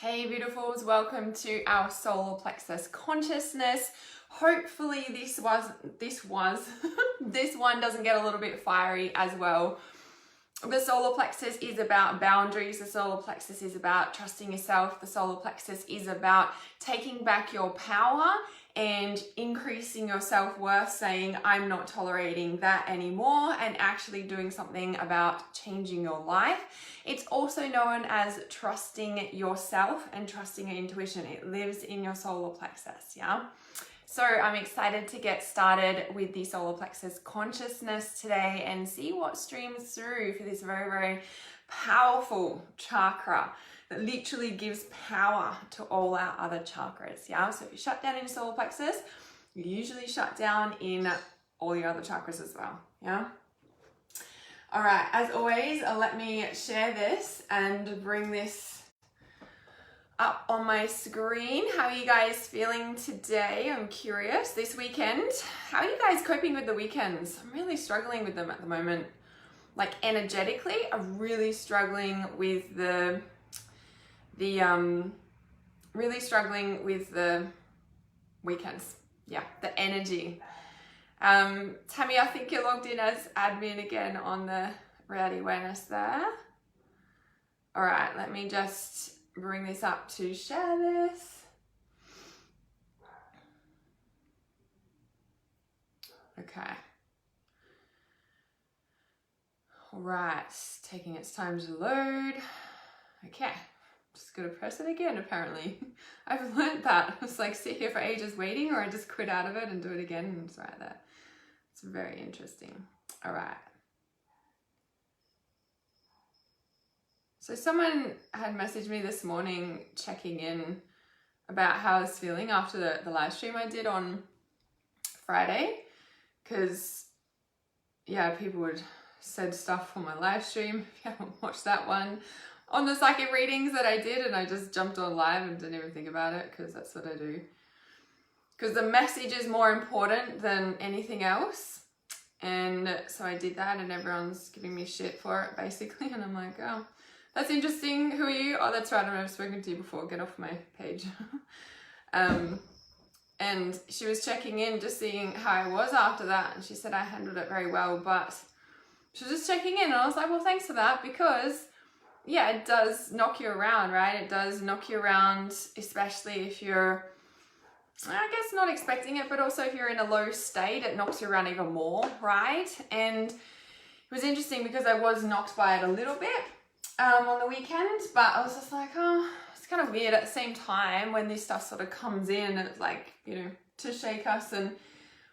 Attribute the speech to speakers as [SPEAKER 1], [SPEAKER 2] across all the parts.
[SPEAKER 1] Hey beautifuls, welcome to our solar plexus consciousness. Hopefully this one doesn't get a little bit fiery as well. The solar plexus is about boundaries. The solar plexus is about trusting yourself. The solar plexus is about taking back your power and increasing your self-worth, saying I'm not tolerating that anymore, and actually doing something about changing your life. It's also known as trusting yourself and trusting your intuition. It lives in your solar plexus, yeah? So I'm excited to get started with the solar plexus consciousness today and see what streams through for this very, very powerful chakra that literally gives power to all our other chakras, yeah? So if you shut down in your solar plexus, you usually shut down in all your other chakras as well, yeah? All right, as always, let me share this and bring this up on my screen. How are you guys feeling today? I'm curious. This weekend, how are you guys coping with the weekends? I'm really struggling with them at the moment. Like energetically, I'm really struggling with the weekends. Yeah, the energy. Tammy, I think you're logged in as admin again on the reality awareness there. All right, let me just bring this up to share this. Okay. All right, taking its time to load. Okay, just gotta press it again apparently. I've learned that. It's like sit here for ages waiting, or I just quit out of it and do it again, and it's right there. It's very interesting. All right. So someone had messaged me this morning checking in about how I was feeling after the live stream I did on Friday. Because, yeah, people had said stuff on my live stream. If you haven't watched that one, on the psychic readings that I did, and I just jumped on live and didn't even think about it because that's what I do. Because the message is more important than anything else. And so I did that, and everyone's giving me shit for it basically. And I'm like, oh, that's interesting. Who are you? Oh, that's right. I've spoken to you before. Get off my page. And she was checking in, just seeing how I was after that. And she said I handled it very well, but she was just checking in. And I was like, well, thanks for that, because yeah, it does knock you around, right? It does knock you around, especially if you're, I guess, not expecting it, but also if you're in a low state, it knocks you around even more, right? And it was interesting because I was knocked by it a little bit on the weekend, but I was just like, oh, it's kind of weird at the same time when this stuff sort of comes in, and it's like, you know, to shake us. And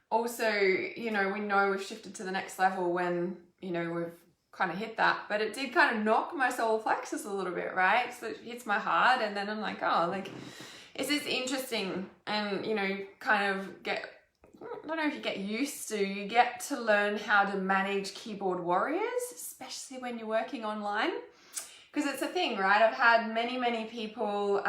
[SPEAKER 1] also, you know, we know we've shifted to the next level when, you know, we've kind of hit that, but it did kind of knock my solar plexus a little bit, right? So it hits my heart, and then I'm like, oh, like, it's just interesting. And, you know, kind of get, I don't know if you get used to, you get to learn how to manage keyboard warriors, especially when you're working online. Because it's a thing, right? I've had many people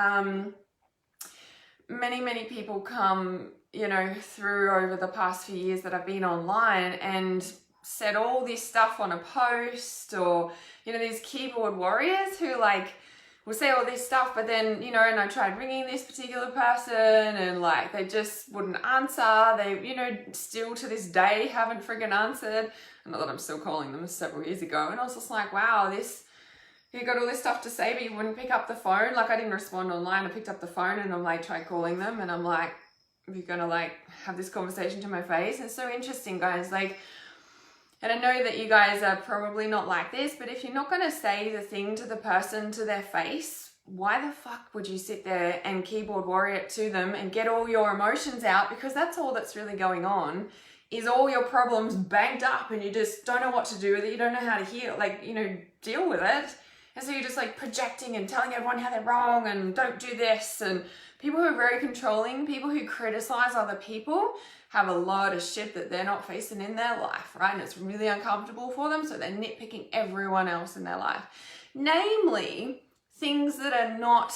[SPEAKER 1] come, you know, through over the past few years that I've been online and said all this stuff on a post, or, you know, these keyboard warriors who like will say all this stuff, but then, you know, and I tried ringing this particular person and like they just wouldn't answer. They, you know, still to this day haven't friggin' answered. Not that I'm still calling them, several years ago. And I was just like, wow, you got all this stuff to say, but you wouldn't pick up the phone. Like, I didn't respond online. I picked up the phone and I'm like, tried calling them, and I'm like, are you gonna like have this conversation to my face? And it's so interesting, guys. Like, and I know that you guys are probably not like this, but if you're not gonna say the thing to the person to their face, why the fuck would you sit there and keyboard warrior it to them and get all your emotions out? Because that's all that's really going on, is all your problems banked up, and you just don't know what to do with it. You don't know how to heal, like, you know, deal with it. And so you're just like projecting and telling everyone how they're wrong and don't do this. And people who are very controlling, people who criticize other people, have a lot of shit that they're not facing in their life, right? And it's really uncomfortable for them. So they're nitpicking everyone else in their life. Namely, things that are not,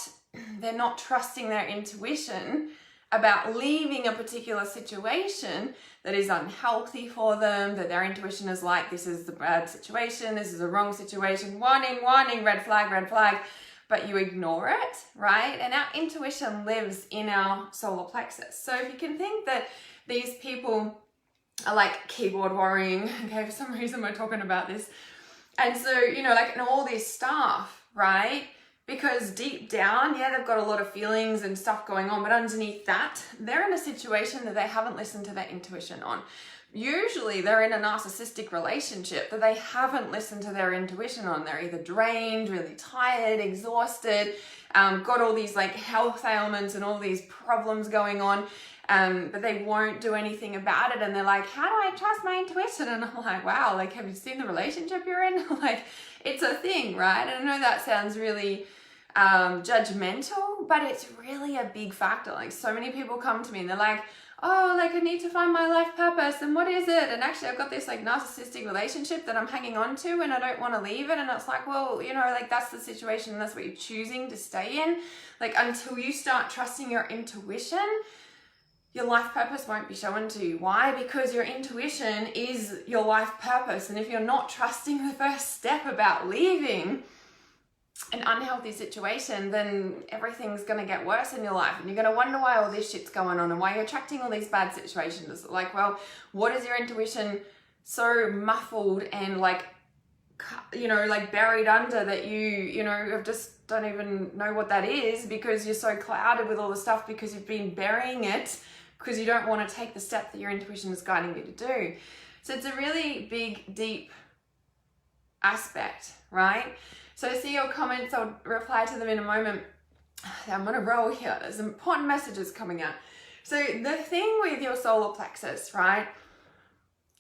[SPEAKER 1] they're not trusting their intuition about leaving a particular situation that is unhealthy for them, that their intuition is like, this is the bad situation, this is the wrong situation, warning, warning, red flag, but you ignore it, right? And our intuition lives in our solar plexus. So if you can think that these people are like keyboard worrying, okay, for some reason we're talking about this. And so, you know, like, and all this stuff, right? Because deep down, yeah, they've got a lot of feelings and stuff going on, but underneath that, they're in a situation that they haven't listened to their intuition on. Usually they're in a narcissistic relationship that they haven't listened to their intuition on. They're either drained, really tired, exhausted, got all these like health ailments and all these problems going on, but they won't do anything about it. And they're like, how do I trust my intuition? And I'm like, wow, like, have you seen the relationship you're in? Like, it's a thing, right? And I know that sounds really judgmental, but it's really a big factor. Like, so many people come to me and they're like, oh, like, I need to find my life purpose, and what is it? And actually I've got this like narcissistic relationship that I'm hanging on to and I don't want to leave it. And it's like, well, you know, like, that's the situation, that's what you're choosing to stay in. Like, until you start trusting your intuition, your life purpose won't be shown to you. Why? Because your intuition is your life purpose. And if you're not trusting the first step about leaving an unhealthy situation, then everything's going to get worse in your life, and you're going to wonder why all this shit's going on and why you're attracting all these bad situations. Like, well, what is your intuition so muffled and like, you know, like buried under that you know, just don't even know what that is, because you're so clouded with all the stuff because you've been burying it because you don't want to take the step that your intuition is guiding you to do. So it's a really big, deep aspect, right? So I see your comments, I'll reply to them in a moment. I'm on a roll here. There's important messages coming out. So the thing with your solar plexus, right,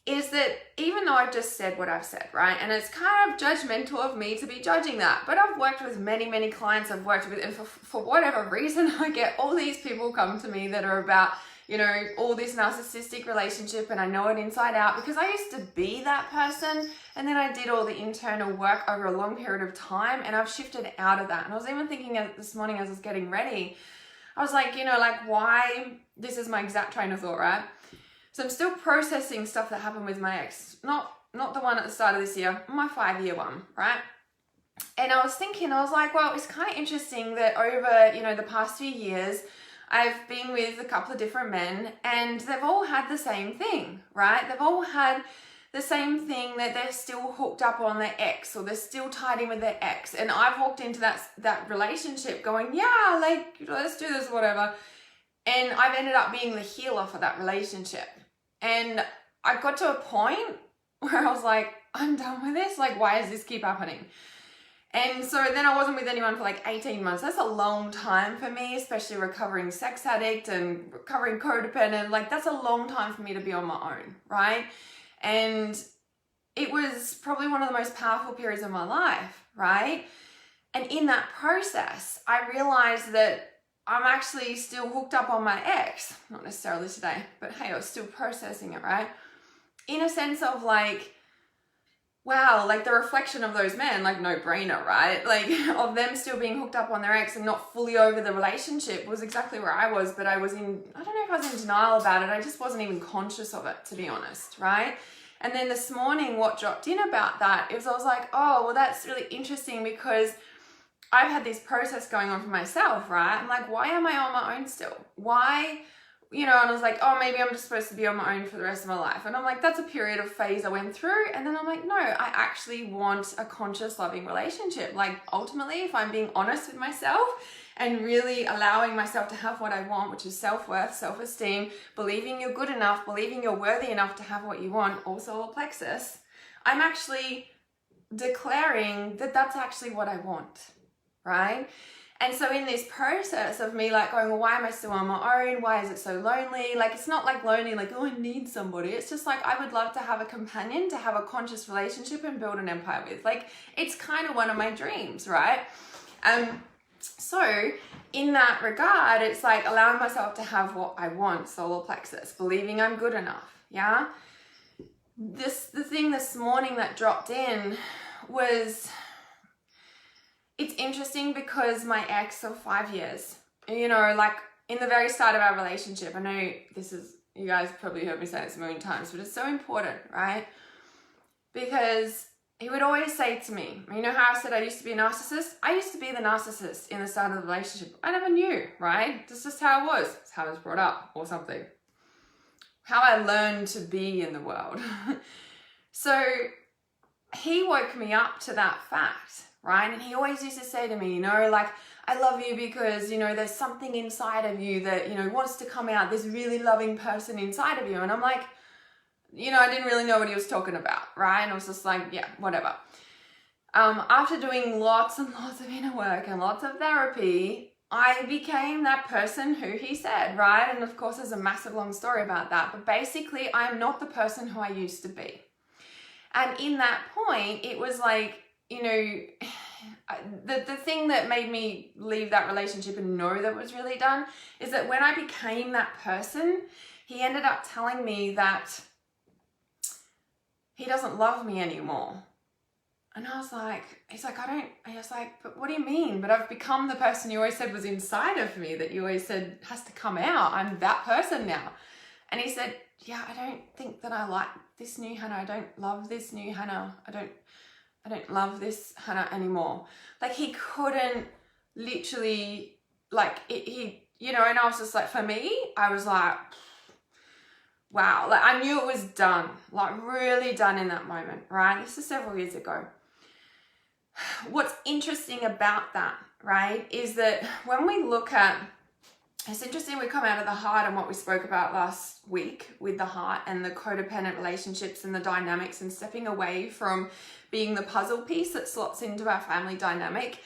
[SPEAKER 1] is that even though I've just said what I've said, right, and it's kind of judgmental of me to be judging that, but I've worked with many, many clients I've worked with, and for whatever reason, I get all these people come to me that are about, you know, all this narcissistic relationship, and I know it inside out because I used to be that person, and then I did all the internal work over a long period of time, and I've shifted out of that. And I was even thinking this morning as I was getting ready, I was like, you know, like, why, this is my exact train of thought, right? So I'm still processing stuff that happened with my ex, not the one at the start of this year, my 5-year one, right? And I was thinking, I was like, well, it's kind of interesting that over, you know, the past few years, I've been with a couple of different men, and they've all had the same thing, right? They've all had the same thing, that they're still hooked up on their ex, or they're still tied in with their ex. And I've walked into that relationship going, yeah, like, let's do this, whatever. And I've ended up being the healer for that relationship. And I got to a point where I was like, I'm done with this. Like, why does this keep happening? And so then I wasn't with anyone for like 18 months. That's a long time for me, especially recovering sex addict and recovering codependent. Like, that's a long time for me to be on my own, right? And it was probably one of the most powerful periods of my life, right? And in that process, I realized that I'm actually still hooked up on my ex. Not necessarily today, but hey, I was still processing it, right? In a sense of like, wow, like the reflection of those men, like, no brainer, right? Like, of them still being hooked up on their ex and not fully over the relationship was exactly where I was, but I don't know if I was in denial about it. I just wasn't even conscious of it, to be honest, right? And then this morning, what dropped in about that is I was like, oh, well, that's really interesting, because I've had this process going on for myself, right? I'm like, why am I on my own still? Why? You know, and I was like, oh, maybe I'm just supposed to be on my own for the rest of my life. And I'm like, that's a period of phase I went through. And then I'm like, no, I actually want a conscious, loving relationship. Like, ultimately, if I'm being honest with myself and really allowing myself to have what I want, which is self-worth, self-esteem, believing you're good enough, believing you're worthy enough to have what you want, also a plexus, I'm actually declaring that that's actually what I want, right? And so in this process of me like going, well, why am I still on my own? Why is it so lonely? Like, it's not like lonely, like, oh, I need somebody. It's just like, I would love to have a companion, to have a conscious relationship and build an empire with. Like, it's kind of one of my dreams, right? So in that regard, it's like allowing myself to have what I want, solar plexus, believing I'm good enough, yeah? The thing this morning that dropped in was, it's interesting because my ex of 5 years, you know, like in the very start of our relationship, I know this is, you guys probably heard me say this a million times, but it's so important, right? Because he would always say to me, you know how I said I used to be a narcissist? I used to be the narcissist in the start of the relationship. I never knew, right? That's just how it was. It's how I was brought up or something. How I learned to be in the world. So he woke me up to that fact, right? And he always used to say to me, you know, like, I love you because, you know, there's something inside of you that, you know, wants to come out, this really loving person inside of you. And I'm like, you know, I didn't really know what he was talking about, right? And I was just like, yeah, whatever. After doing lots and lots of inner work and lots of therapy, I became that person who he said, right? And of course, there's a massive long story about that. But basically, I'm not the person who I used to be. And in that point, it was like, you know, the thing that made me leave that relationship and know that it was really done is that when I became that person, he ended up telling me that he doesn't love me anymore. And I was like, he's like, I was like, but what do you mean? But I've become the person you always said was inside of me, that you always said has to come out. I'm that person now. And he said, yeah, I don't think that I like this new Hannah. I don't love this new Hannah. I don't love this Hannah anymore. Like, he couldn't literally, like, he, you know, and I was just like, for me, I was like, wow, like, I knew it was done, like, really done in that moment, right? This is several years ago. What's interesting about that, right, is that when we look at, it's interesting, we come out of the heart and what we spoke about last week with the heart and the codependent relationships and the dynamics and stepping away from being the puzzle piece that slots into our family dynamic.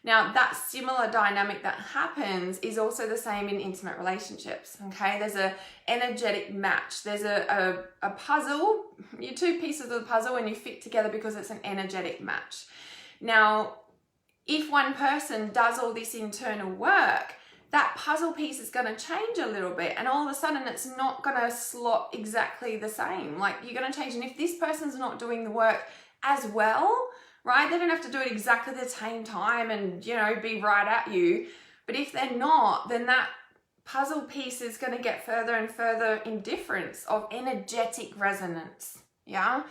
[SPEAKER 1] Now, that similar dynamic that happens is also the same in intimate relationships, okay? There's an energetic match. There's a puzzle, your two pieces of the puzzle, and you fit together because it's an energetic match. Now, if one person does all this internal work, that puzzle piece is going to change a little bit, and all of a sudden it's not going to slot exactly the same. Like, you're going to change, and if this person's not doing the work as well, right, they don't have to do it exactly the same time and, you know, be right at you. But if they're not, then that puzzle piece is going to get further and further in difference of energetic resonance. Yeah.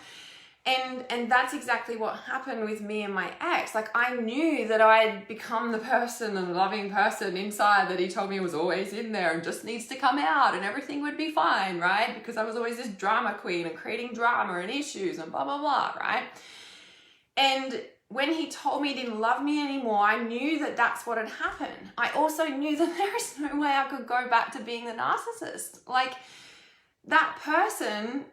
[SPEAKER 1] And that's exactly what happened with me and my ex. Like, I knew that I'd become the person and loving person inside that he told me was always in there and just needs to come out and everything would be fine, right? Because I was always this drama queen and creating drama and issues and blah, blah, blah, right? And when he told me he didn't love me anymore, I knew that that's what had happened. I also knew that there is no way I could go back to being the narcissist. Like, that person,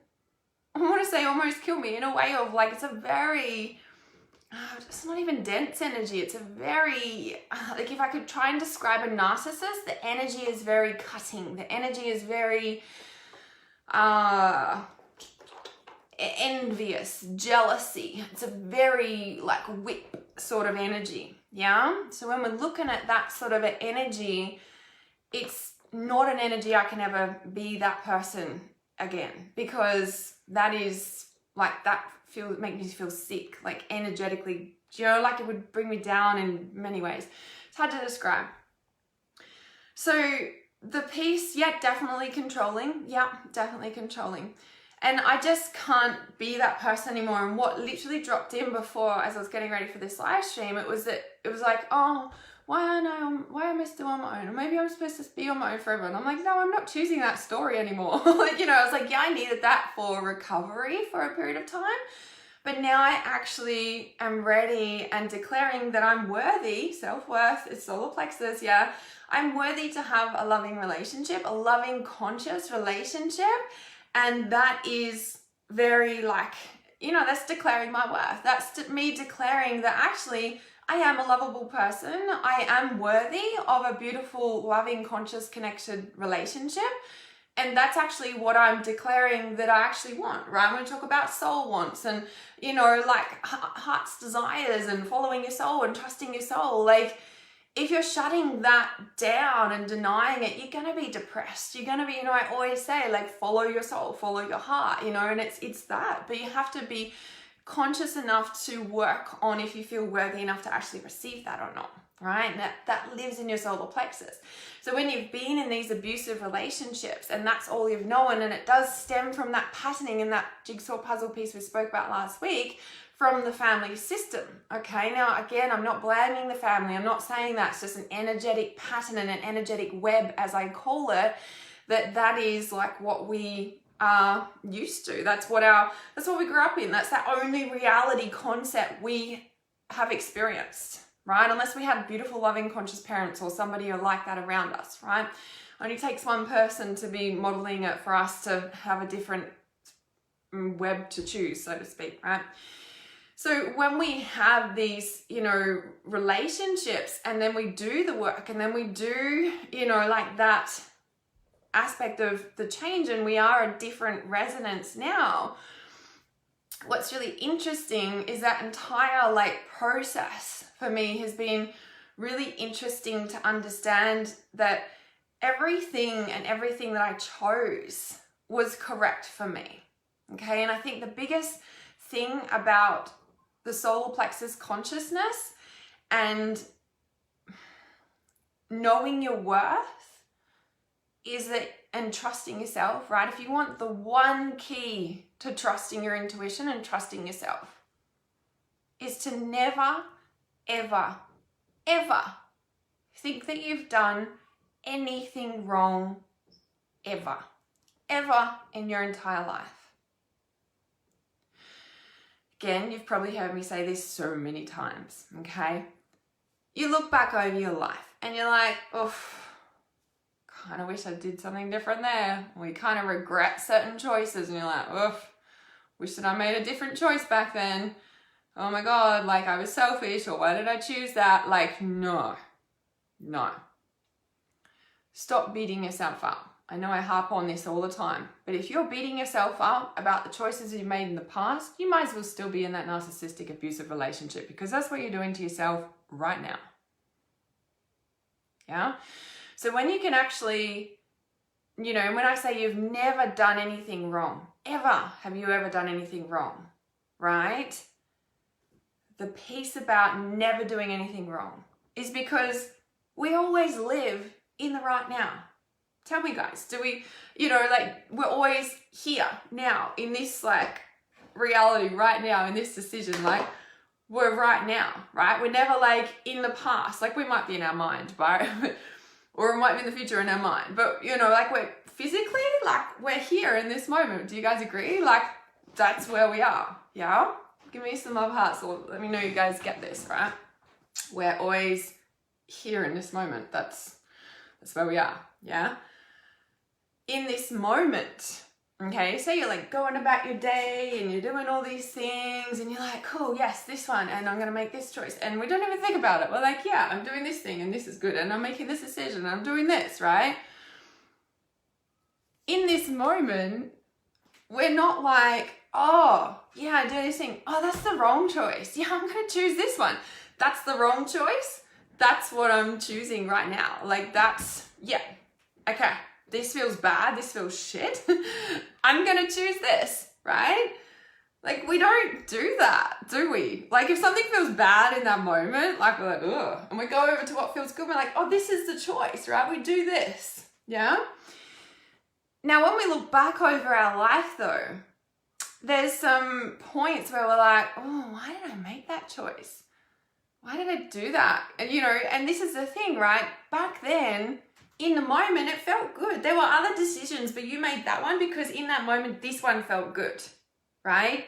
[SPEAKER 1] I want to say, almost killed me in a way of, like, it's a very, it's not even dense energy. It's a very, like, if I could try and describe a narcissist, the energy is very cutting. The energy is very envious, jealousy. It's a very, like, whip sort of energy. Yeah. So when we're looking at that sort of an energy, it's not an energy I can ever be that person again, because that is, like, that make me feel sick, like, energetically, you know, like, it would bring me down in many ways. It's hard to describe. So the piece, yeah, definitely controlling. Yeah, definitely controlling. And I just can't be that person anymore. And what literally dropped in before, as I was getting ready for this live stream, it was like, oh, why am I still on my own? Or maybe I'm supposed to be on my own forever. And I'm like, no, I'm not choosing that story anymore. Like, you know, I was like, yeah, I needed that for recovery for a period of time. But now I actually am ready and declaring that I'm worthy, self-worth, it's solar plexus, yeah. I'm worthy to have a loving relationship, a loving, conscious relationship. And that is very, like, you know, that's declaring my worth. That's me declaring that actually I am a lovable person. I am worthy of a beautiful, loving, conscious, connected relationship. And that's actually what I'm declaring that I actually want, right? I'm going to talk about soul wants and, you know, like, heart's desires and following your soul and trusting your soul. Like, if you're shutting that down and denying it, you're going to be depressed. You're going to be, you know, I always say, like, follow your soul, follow your heart, you know, and it's that. But you have to be conscious enough to work on if you feel worthy enough to actually receive that or not, right? And that lives in your solar plexus. So when you've been in these abusive relationships and that's all you've known, and it does stem from that patterning and that jigsaw puzzle piece we spoke about last week, from the family system. Okay, now again, I'm not blaming the family. I'm not saying that's just an energetic pattern and an energetic web, as I call it, that is like what we are used to. That's what we grew up in. That's the only reality concept we have experienced, right? Unless we had beautiful, loving, conscious parents or somebody like that around us, right? Only takes one person to be modeling it for us to have a different web to choose, so to speak, right? So when we have these, relationships, and then we do the work, and then we do, like that aspect of the change, and we are a different resonance now. What's really interesting is that entire process for me has been really interesting to understand that everything that I chose was correct for me. Okay, and I think the biggest thing about the solar plexus consciousness and knowing your worth is that, and trusting yourself, right? If you want the one key to trusting your intuition and trusting yourself, is to never, ever, ever think that you've done anything wrong ever in your entire life. Again, you've probably heard me say this so many times, okay? You look back over your life and you're like, oh, kind of wish I did something different there. Or you kind of regret certain choices and you're like, oh, wish that I made a different choice back then. Oh my God, I was selfish, or why did I choose that? No. Stop beating yourself up. I know I harp on this all the time, but if you're beating yourself up about the choices you made in the past, you might as well still be in that narcissistic, abusive relationship, because that's what you're doing to yourself right now. Yeah? So when you can actually, when I say you've never done anything wrong, ever, have you ever done anything wrong, right? The piece about never doing anything wrong is because we always live in the right now. Tell me, guys, do we, we're always here now in this reality right now in this decision, we're right now, right? We're never in the past, we might be in our mind, right? Or it might be in the future in our mind, but we're physically, we're here in this moment. Do you guys agree? That's where we are, yeah? Give me some love hearts, or let me know you guys get this, right? We're always here in this moment. That's where we are, yeah? In this moment, okay, so you're going about your day and you're doing all these things and you're like, cool, yes, this one, and I'm going to make this choice. And we don't even think about it. We're like, yeah, I'm doing this thing and this is good, and I'm making this decision and I'm doing this, right? In this moment, we're not oh, yeah, I do this thing. Oh, that's the wrong choice. Yeah, I'm going to choose this one. That's the wrong choice. That's what I'm choosing right now. Yeah, okay. This feels bad, this feels shit. I'm gonna choose this, right? We don't do that, do we? If something feels bad in that moment, we're like, ugh. And we go over to what feels good, we're like, oh, this is the choice, right? We do this, yeah? Now, when we look back over our life though, there's some points where we're like, oh, why did I make that choice? Why did I do that? And and this is the thing, right? Back then, in the moment, it felt good. There were other decisions, but you made that one because in that moment, this one felt good, right?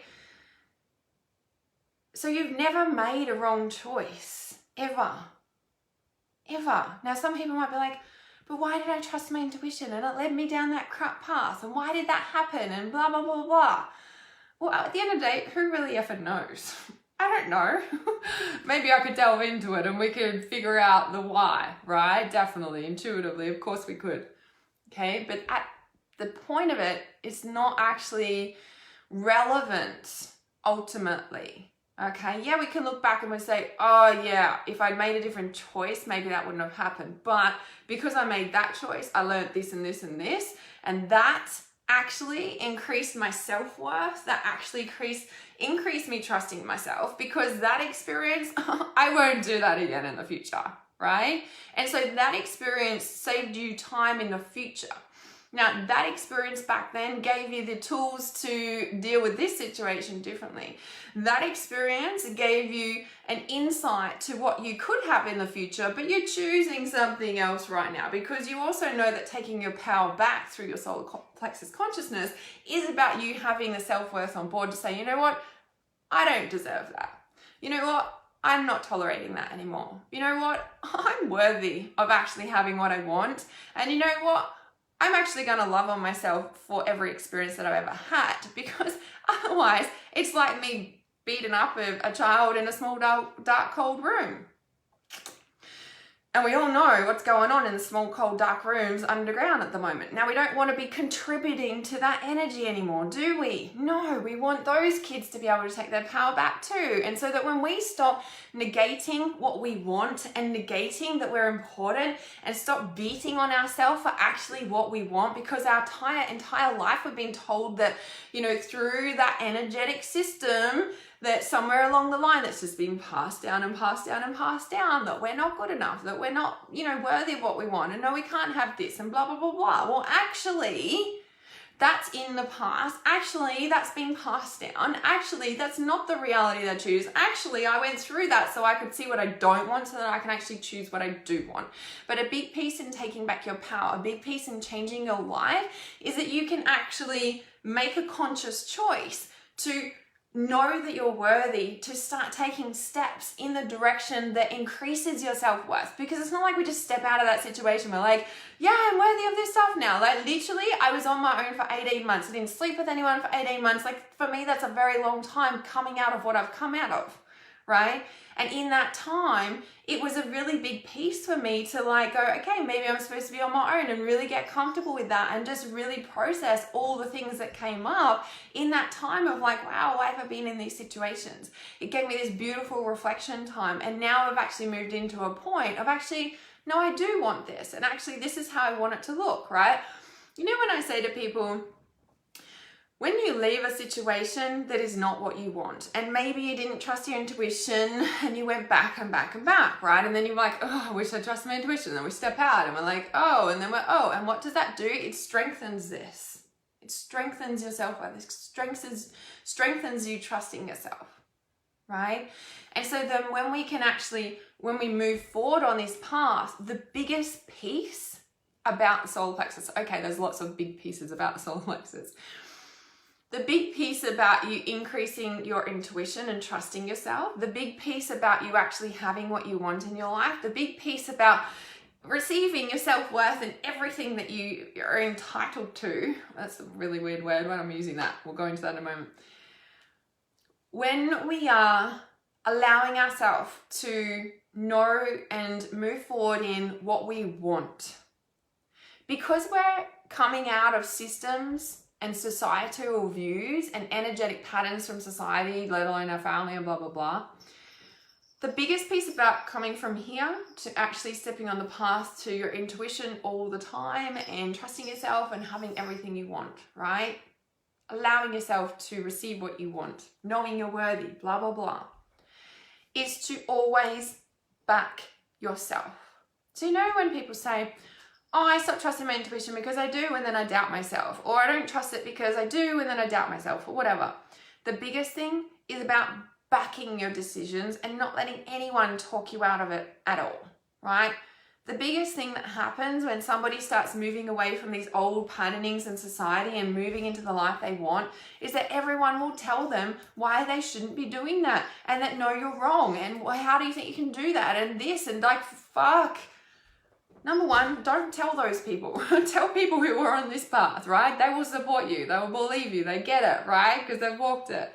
[SPEAKER 1] So you've never made a wrong choice, ever. Now, some people might be like, but why did I trust my intuition and it led me down that crap path? And why did that happen? And blah, blah, blah, blah. Well, at the end of the day, who really effing knows? I don't know. Maybe I could delve into it and we could figure out the why, right? Definitely, intuitively, of course we could. Okay, but at the point of it, it's not actually relevant ultimately. Okay, yeah, we can look back and we say, oh yeah, if I'd made a different choice, maybe that wouldn't have happened. But because I made that choice, I learned this and this and this, and that actually increased my self-worth, that actually increased me trusting myself, because that experience, I won't do that again in the future, right? And so that experience saved you time in the future, Now, that experience back then gave you the tools to deal with this situation differently. That experience gave you an insight to what you could have in the future, but you're choosing something else right now because you also know that taking your power back through your solar plexus consciousness is about you having the self-worth on board to say, you know what, I don't deserve that. You know what, I'm not tolerating that anymore. You know what, I'm worthy of actually having what I want. And you know what, I'm actually going to love on myself for every experience that I've ever had, because otherwise it's like me beating up a child in a small, dark, cold room. And we all know what's going on in the small, cold, dark rooms underground at the moment. Now, we don't want to be contributing to that energy anymore, do we? No, we want those kids to be able to take their power back too. And so that when we stop negating what we want and negating that we're important and stop beating on ourselves for actually what we want, because our entire life we've been told that, you know, through that energetic system, that somewhere along the line that's just been passed down and passed down and passed down, that we're not good enough, that we're not, you know, worthy of what we want, and no, we can't have this, and blah, blah, blah, blah. Well, actually, that's in the past. Actually, that's been passed down. Actually, that's not the reality that I choose. Actually, I went through that so I could see what I don't want so that I can actually choose what I do want. But a big piece in taking back your power, a big piece in changing your life is that you can actually make a conscious choice to know that you're worthy, to start taking steps in the direction that increases your self-worth. Because it's not like we just step out of that situation, we're like, yeah, I'm worthy of this stuff now. Like literally, I was on my own for 18 months. I didn't sleep with anyone for 18 months. Like for me, that's a very long time coming out of what I've come out of, right? And in that time, it was a really big piece for me to like go, okay, maybe I'm supposed to be on my own, and really get comfortable with that and just really process all the things that came up in that time of like, wow, why have I been in these situations? It gave me this beautiful reflection time. And now I've actually moved into a point of actually, no, I do want this. And actually, this is how I want it to look, right? You know, when I say to people, when you leave a situation that is not what you want, and maybe you didn't trust your intuition and you went back and back and back, right? And then you're like, oh, I wish I trusted my intuition. And then we step out and we're like, oh, and then we're, oh, and what does that do? It strengthens this. It strengthens your self-worth. It strengthens you trusting yourself, right? And so then when we move forward on this path, the biggest piece about the solar plexus, okay, there's lots of big pieces about the solar plexus. The big piece about you increasing your intuition and trusting yourself, the big piece about you actually having what you want in your life, the big piece about receiving your self-worth and everything that you are entitled to. That's a really weird word when I'm using that. We'll go into that in a moment. When we are allowing ourselves to know and move forward in what we want, because we're coming out of systems and societal views and energetic patterns from society, let alone our family and blah, blah, blah. The biggest piece about coming from here to actually stepping on the path to your intuition all the time and trusting yourself and having everything you want, right? Allowing yourself to receive what you want, knowing you're worthy, blah, blah, blah, is to always back yourself. So you know when people say, oh, I stopped trusting my intuition because I do and then I doubt myself, or I don't trust it because I do and then I doubt myself, or whatever. The biggest thing is about backing your decisions and not letting anyone talk you out of it at all, right? The biggest thing that happens when somebody starts moving away from these old patternings in society and moving into the life they want is that everyone will tell them why they shouldn't be doing that, and that no, you're wrong, and how do you think you can do that, and this, and like, fuck. Number one, don't tell those people. Tell people who are on this path, right? They will support you. They will believe you. They get it, right? Because they've walked it.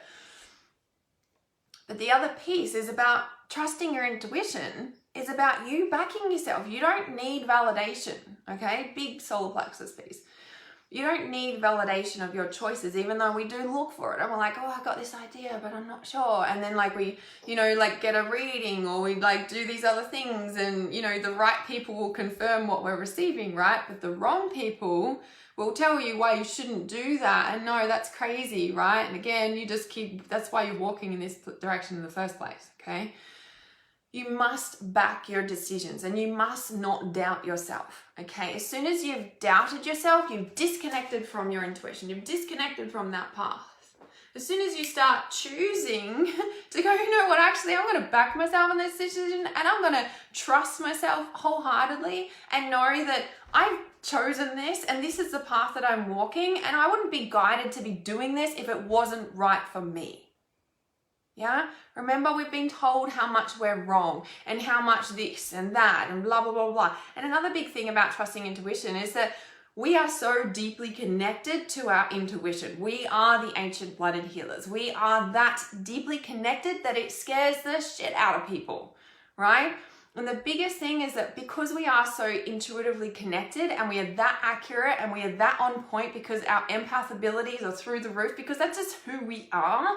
[SPEAKER 1] But the other piece is about trusting your intuition. It's about you backing yourself. You don't need validation, okay? Big solar plexus piece. You don't need validation of your choices, even though we do look for it. And we're like, oh, I got this idea, but I'm not sure. And then like we, you know, like get a reading, or we like do these other things, and, you know, the right people will confirm what we're receiving, right? But the wrong people will tell you why you shouldn't do that. And no, that's crazy, right? And again, you just keep, that's why you're walking in this direction in the first place, okay? You must back your decisions and you must not doubt yourself, okay? As soon as you've doubted yourself, you've disconnected from your intuition, you've disconnected from that path. As soon as you start choosing to go, you know what, actually, I'm going to back myself on this decision and I'm going to trust myself wholeheartedly and know that I've chosen this and this is the path that I'm walking, and I wouldn't be guided to be doing this if it wasn't right for me. Yeah, remember, we've been told how much we're wrong and how much this and that and blah, blah, blah, blah. And another big thing about trusting intuition is that we are so deeply connected to our intuition. We are the ancient blooded healers. We are that deeply connected that it scares the shit out of people, right? And the biggest thing is that because we are so intuitively connected and we are that accurate and we are that on point because our empath abilities are through the roof, because that's just who we are,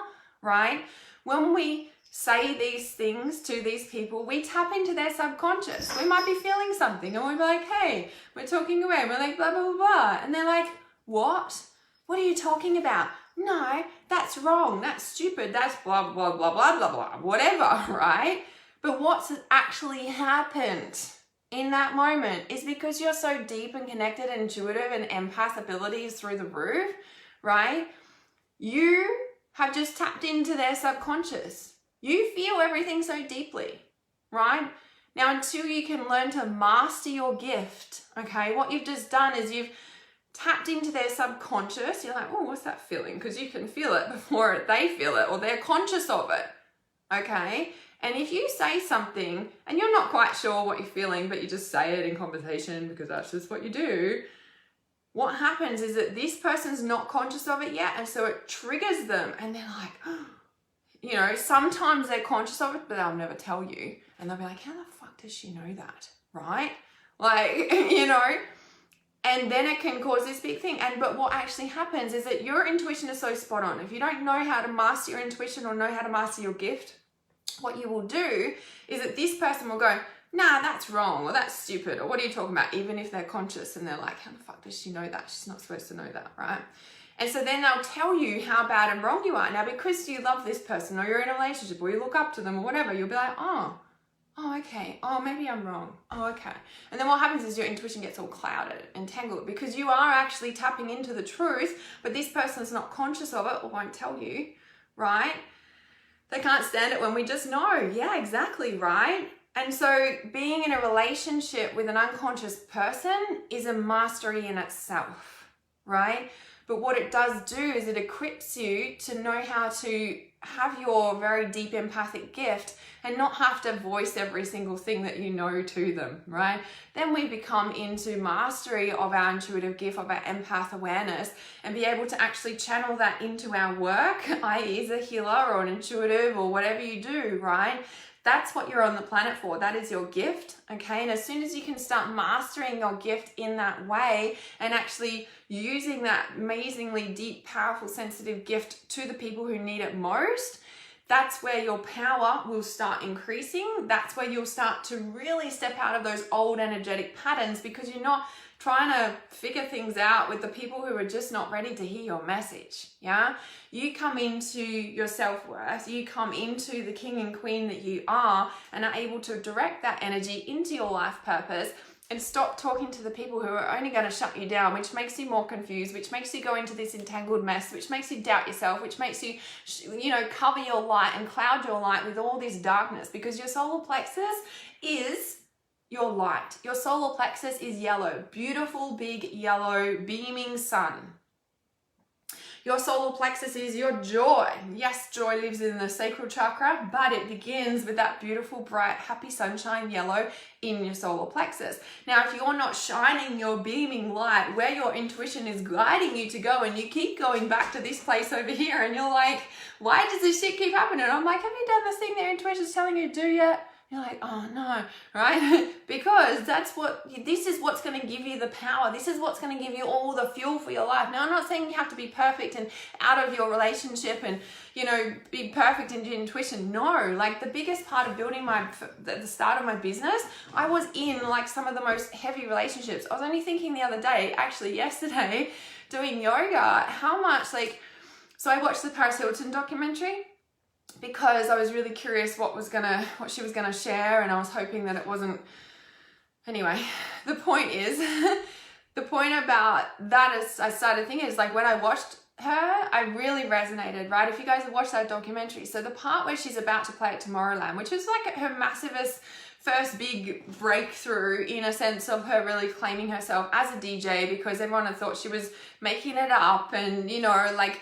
[SPEAKER 1] right? When we say these things to these people, we tap into their subconscious. We might be feeling something and we'll be like, hey, we're talking away. And we're like, blah, blah, blah, blah. And they're like, what? What are you talking about? No, that's wrong. That's stupid. That's blah, blah, blah, blah, blah, blah, whatever, right? But what's actually happened in that moment is because you're so deep and connected and intuitive and empath abilities through the roof, right? You have just tapped into their subconscious. You feel everything so deeply, right? Now, until you can learn to master your gift, okay, what you've just done is you've tapped into their subconscious. You're like, oh, what's that feeling? Because you can feel it before they feel it or they're conscious of it, okay? And if you say something and you're not quite sure what you're feeling, but you just say it in conversation because that's just what you do, what happens is that this person's not conscious of it yet, and so it triggers them, and they're like, oh, you know, sometimes they're conscious of it, but they'll never tell you, and they'll be like, how the fuck does she know that, right? Like, you know, and then it can cause this big thing. But what actually happens is that your intuition is so spot on. If you don't know how to master your intuition or know how to master your gift, what you will do is that this person will go, nah, that's wrong, or that's stupid, or what are you talking about? Even if they're conscious and they're like, how the fuck does she know that? She's not supposed to know that, right? And so then they'll tell you how bad and wrong you are. Now, because you love this person or you're in a relationship or you look up to them or whatever, you'll be like, oh, okay. Oh, maybe I'm wrong. Oh, okay. And then what happens is your intuition gets all clouded and tangled because you are actually tapping into the truth, but this person's not conscious of it or won't tell you, right? They can't stand it when we just know. Yeah, exactly, right? And so being in a relationship with an unconscious person is a mastery in itself, right? But what it does do is it equips you to know how to have your very deep empathic gift and not have to voice every single thing that you know to them, right? Then we become into mastery of our intuitive gift, of our empath awareness, and be able to actually channel that into our work, i.e. as a healer or an intuitive or whatever you do, right? That's what you're on the planet for. That is your gift, okay? And as soon as you can start mastering your gift in that way and actually using that amazingly deep, powerful, sensitive gift to the people who need it most, that's where your power will start increasing. That's where you'll start to really step out of those old energetic patterns, because you're not trying to figure things out with the people who are just not ready to hear your message, yeah? You come into your self-worth, you come into the king and queen that you are, and are able to direct that energy into your life purpose and stop talking to the people who are only going to shut you down, which makes you more confused, which makes you go into this entangled mess, which makes you doubt yourself, which makes you, cover your light and cloud your light with all this darkness, because your solar plexus is your light. Your solar plexus is yellow, beautiful, big, yellow, beaming sun. Your solar plexus is your joy. Yes, joy lives in the sacral chakra, but it begins with that beautiful, bright, happy sunshine yellow in your solar plexus. Now, if you're not shining your beaming light where your intuition is guiding you to go, and you keep going back to this place over here, and you're like, why does this shit keep happening? I'm like, have you done the thing that your intuition's telling you to do yet? You're like, oh no, right? Because this is what's going to give you the power. This is what's going to give you all the fuel for your life. Now, I'm not saying you have to be perfect and out of your relationship and, be perfect in your intuition. No, like the biggest part of building the start of my business, I was in like some of the most heavy relationships. I was only thinking the other day, actually yesterday, doing yoga, how much so I watched the Paris Hilton documentary. because I was really curious what she was gonna share, and I was hoping that it wasn't. Anyway, the point is, the point about that is, I started thinking is like when I watched her, I really resonated, right? If you guys have watched that documentary, so the part where she's about to play at Tomorrowland, which is like her massivest first big breakthrough in a sense of her really claiming herself as a DJ, because everyone had thought she was making it up and, you know, like,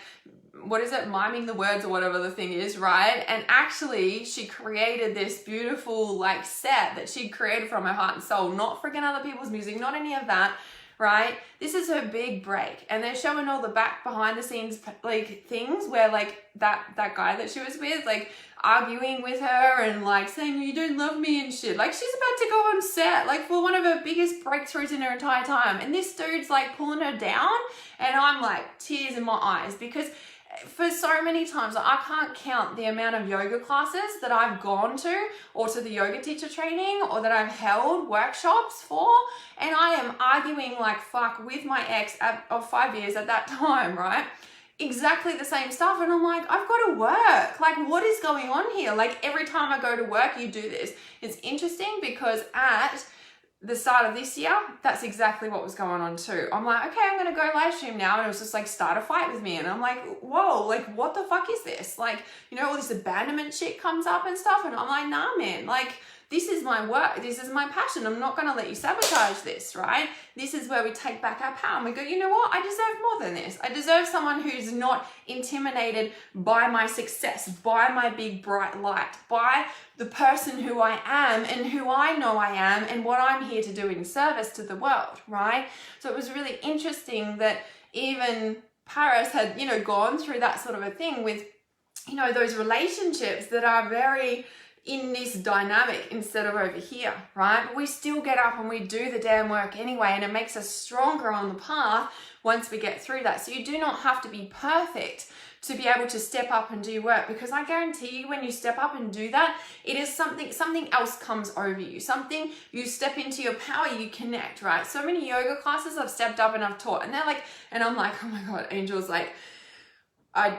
[SPEAKER 1] what is it, miming the words or whatever the thing is, right? And actually she created this beautiful like set that she created from her heart and soul, not freaking other people's music, not any of that, right? This is her big break, and they're showing all the back behind the scenes like things where like that guy that she was with, like arguing with her and like saying you don't love me and shit. Like she's about to go on set like for one of her biggest breakthroughs in her entire time, and this dude's like pulling her down, and I'm like tears in my eyes, because for so many times I can't count the amount of yoga classes that I've gone to, or to the yoga teacher training, or that I've held workshops for, and I am arguing like fuck with my ex of 5 years at that time, right? Exactly the same stuff, and I'm like, I've got to work. Like, what is going on here? Like every time I go to work, you do this. It's interesting because at the start of this year, that's exactly what was going on too. I'm like, okay, I'm gonna go live stream now, and it was just like, start a fight with me, and I'm like, whoa, like what the fuck is this? Like, you know, all this abandonment shit comes up and stuff, and I'm like, nah man, like this is my work, this is my passion, I'm not gonna let you sabotage this, right? This is where we take back our power and we go, you know what, I deserve more than this. I deserve someone who's not intimidated by my success, by my big bright light, by the person who I am and who I know I am and what I'm here to do in service to the world, right? So it was really interesting that even Paris had, you know, gone through that sort of a thing with, you know, those relationships that are very in this dynamic instead of over here, right? But we still get up and we do the damn work anyway, and it makes us stronger on the path once we get through that. So you do not have to be perfect to be able to step up and do work, because I guarantee you when you step up and do that, it is something else comes over you, something, you step into your power, you connect, right? So many yoga classes I've stepped up and I've taught, and they're like, and I'm like, oh my God, Angel's like, I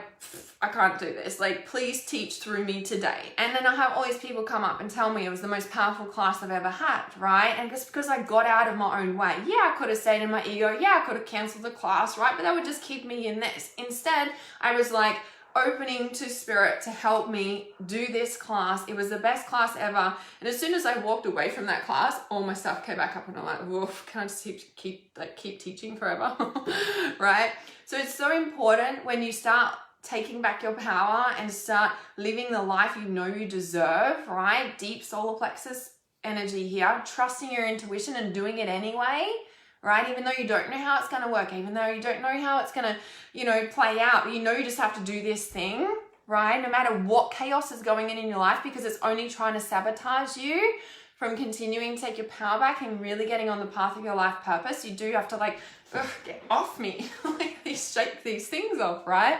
[SPEAKER 1] can't do this, like please teach through me today. And then I have all these people come up and tell me it was the most powerful class I've ever had, right? And just because I got out of my own way, yeah, I could have stayed in my ego, yeah, I could have cancelled the class, right? But that would just keep me in this. Instead, I was like opening to spirit to help me do this class. It was the best class ever. And as soon as I walked away from that class, all my stuff came back up, and I'm like, woof, can I just keep teaching forever? Right? So it's so important when you start taking back your power and start living the life you know you deserve, right? Deep solar plexus energy here, trusting your intuition and doing it anyway, right? Even though you don't know how it's going to work, even though you don't know how it's going to, you know, play out, you know, you just have to do this thing, right? No matter what chaos is going in your life, because it's only trying to sabotage you from continuing to take your power back and really getting on the path of your life purpose. You do have to like, get off me, like shake these things off, right?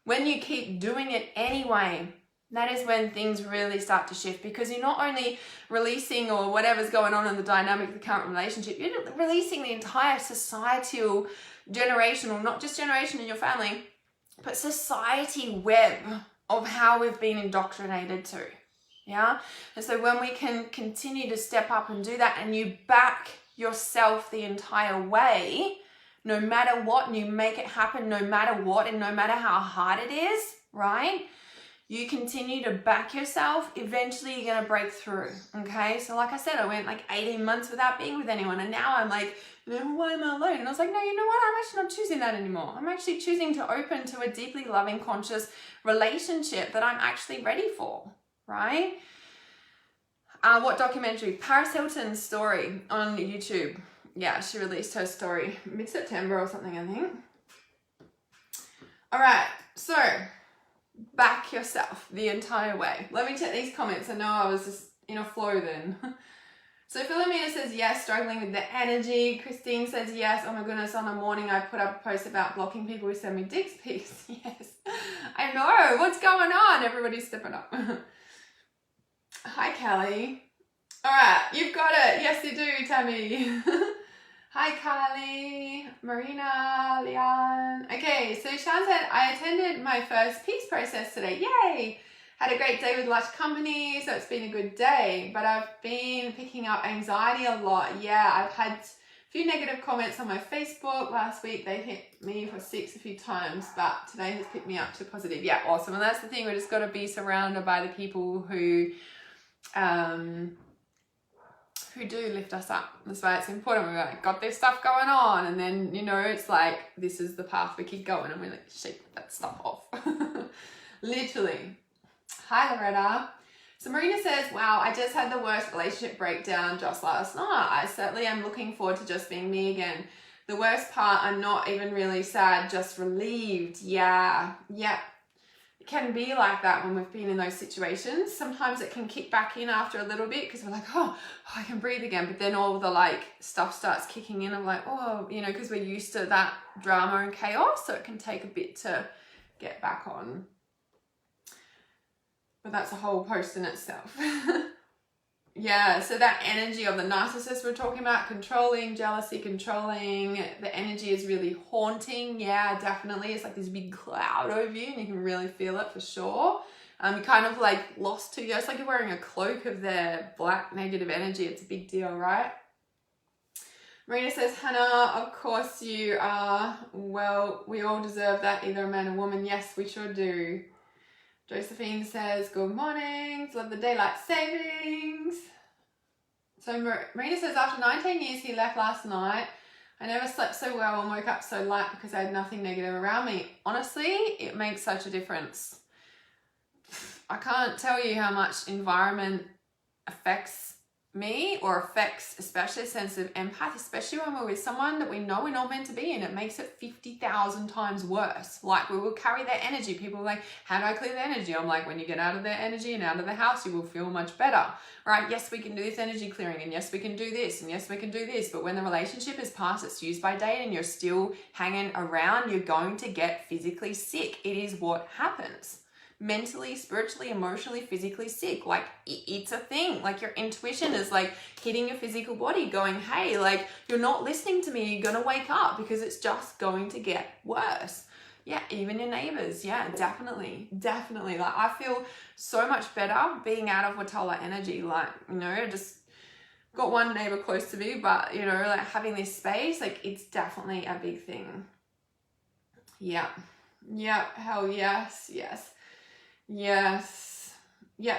[SPEAKER 1] When you keep doing it anyway, that is when things really start to shift, because you're not only releasing or whatever's going on in the dynamic of the current relationship, you're releasing the entire societal, generational, not just generation in your family, but society web of how we've been indoctrinated to. Yeah. And so when we can continue to step up and do that, and you back yourself the entire way, no matter what, and you make it happen no matter what, and no matter how hard it is, right? You continue to back yourself, eventually you're going to break through. Okay. So like I said, I went like 18 months without being with anyone, and now I'm like, why am I alone? And I was like, no, you know what? I'm actually not choosing that anymore. I'm actually choosing to open to a deeply loving, conscious relationship that I'm actually ready for. Right? What documentary? Paris Hilton's story on YouTube. Yeah, she released her story mid-September or something, I think. All right, so back yourself the entire way. Let me check these comments. I know I was just in a flow then. So Philomena says yes, struggling with the energy. Christine says yes. Oh my goodness, on the morning I put up a post about blocking people who send me dick pics. Yes, I know. What's going on? Everybody's stepping up. Hi, Kelly. All right, you've got it. Yes, you do, Tammy. Hi, Kylie, Marina, Leon. Okay, so Sean said, I attended my first peace process today. Yay! Had a great day with large company, so it's been a good day, but I've been picking up anxiety a lot. Yeah, I've had a few negative comments on my Facebook. Last week they hit me for 6 a few times, but today has picked me up to positive. Yeah, awesome. And that's the thing, we just got to be surrounded by the people who do lift us up. That's why it's important. We're like, got this stuff going on, and then, you know, it's like, this is the path we keep going, and we're like, shake that stuff off. Literally. Hi, Loretta. So Marina says, wow, I just had the worst relationship breakdown just last night. I certainly am looking forward to just being me again. The worst part, I'm not even really sad, just relieved. Yeah. It can be like that when we've been in those situations. Sometimes it can kick back in after a little bit because we're like, oh, I can breathe again. But then all the like stuff starts kicking in. I'm like, oh, you know, because we're used to that drama and chaos. So it can take a bit to get back on. But that's a whole post in itself. Yeah, so that energy of the narcissist we're talking about, controlling, jealousy, controlling, the energy is really haunting. Yeah, definitely. It's like this big cloud over you and you can really feel it for sure. You're kind of like lost to you. It's like you're wearing a cloak of their black negative energy. It's a big deal, right? Marina says, Hannah, of course you are. Well, we all deserve that, either a man or woman. Yes, we sure do. Josephine says, good morning. Love the daylight savings. So Marina says, after 19 years, he left last night. I never slept so well and woke up so light because I had nothing negative around me. Honestly, it makes such a difference. I can't tell you how much environment affects me, or affects especially a sensitive empath, especially when we're with someone that we know we're not meant to be in. It makes it 50,000 times worse. Like, we will carry their energy. People are like, how do I clear the energy? I'm like, when you get out of their energy and out of the house, you will feel much better. Right? Yes, we can do this energy clearing, and yes, we can do this, and yes, we can do this. But when the relationship is past its use by date and you're still hanging around, you're going to get physically sick. It is what happens. Mentally, spiritually, emotionally, physically sick. Like, it's a thing. Like, your intuition is like hitting your physical body going, hey, like, you're not listening to me, you're gonna wake up, because it's just going to get worse. Yeah, even your neighbors. Yeah, definitely. Like, I feel so much better being out of Watala energy. Like, you know, I just got one neighbor close to me, but, you know, like, having this space, like, it's definitely a big thing. Yeah, hell yes. Yes. Yeah,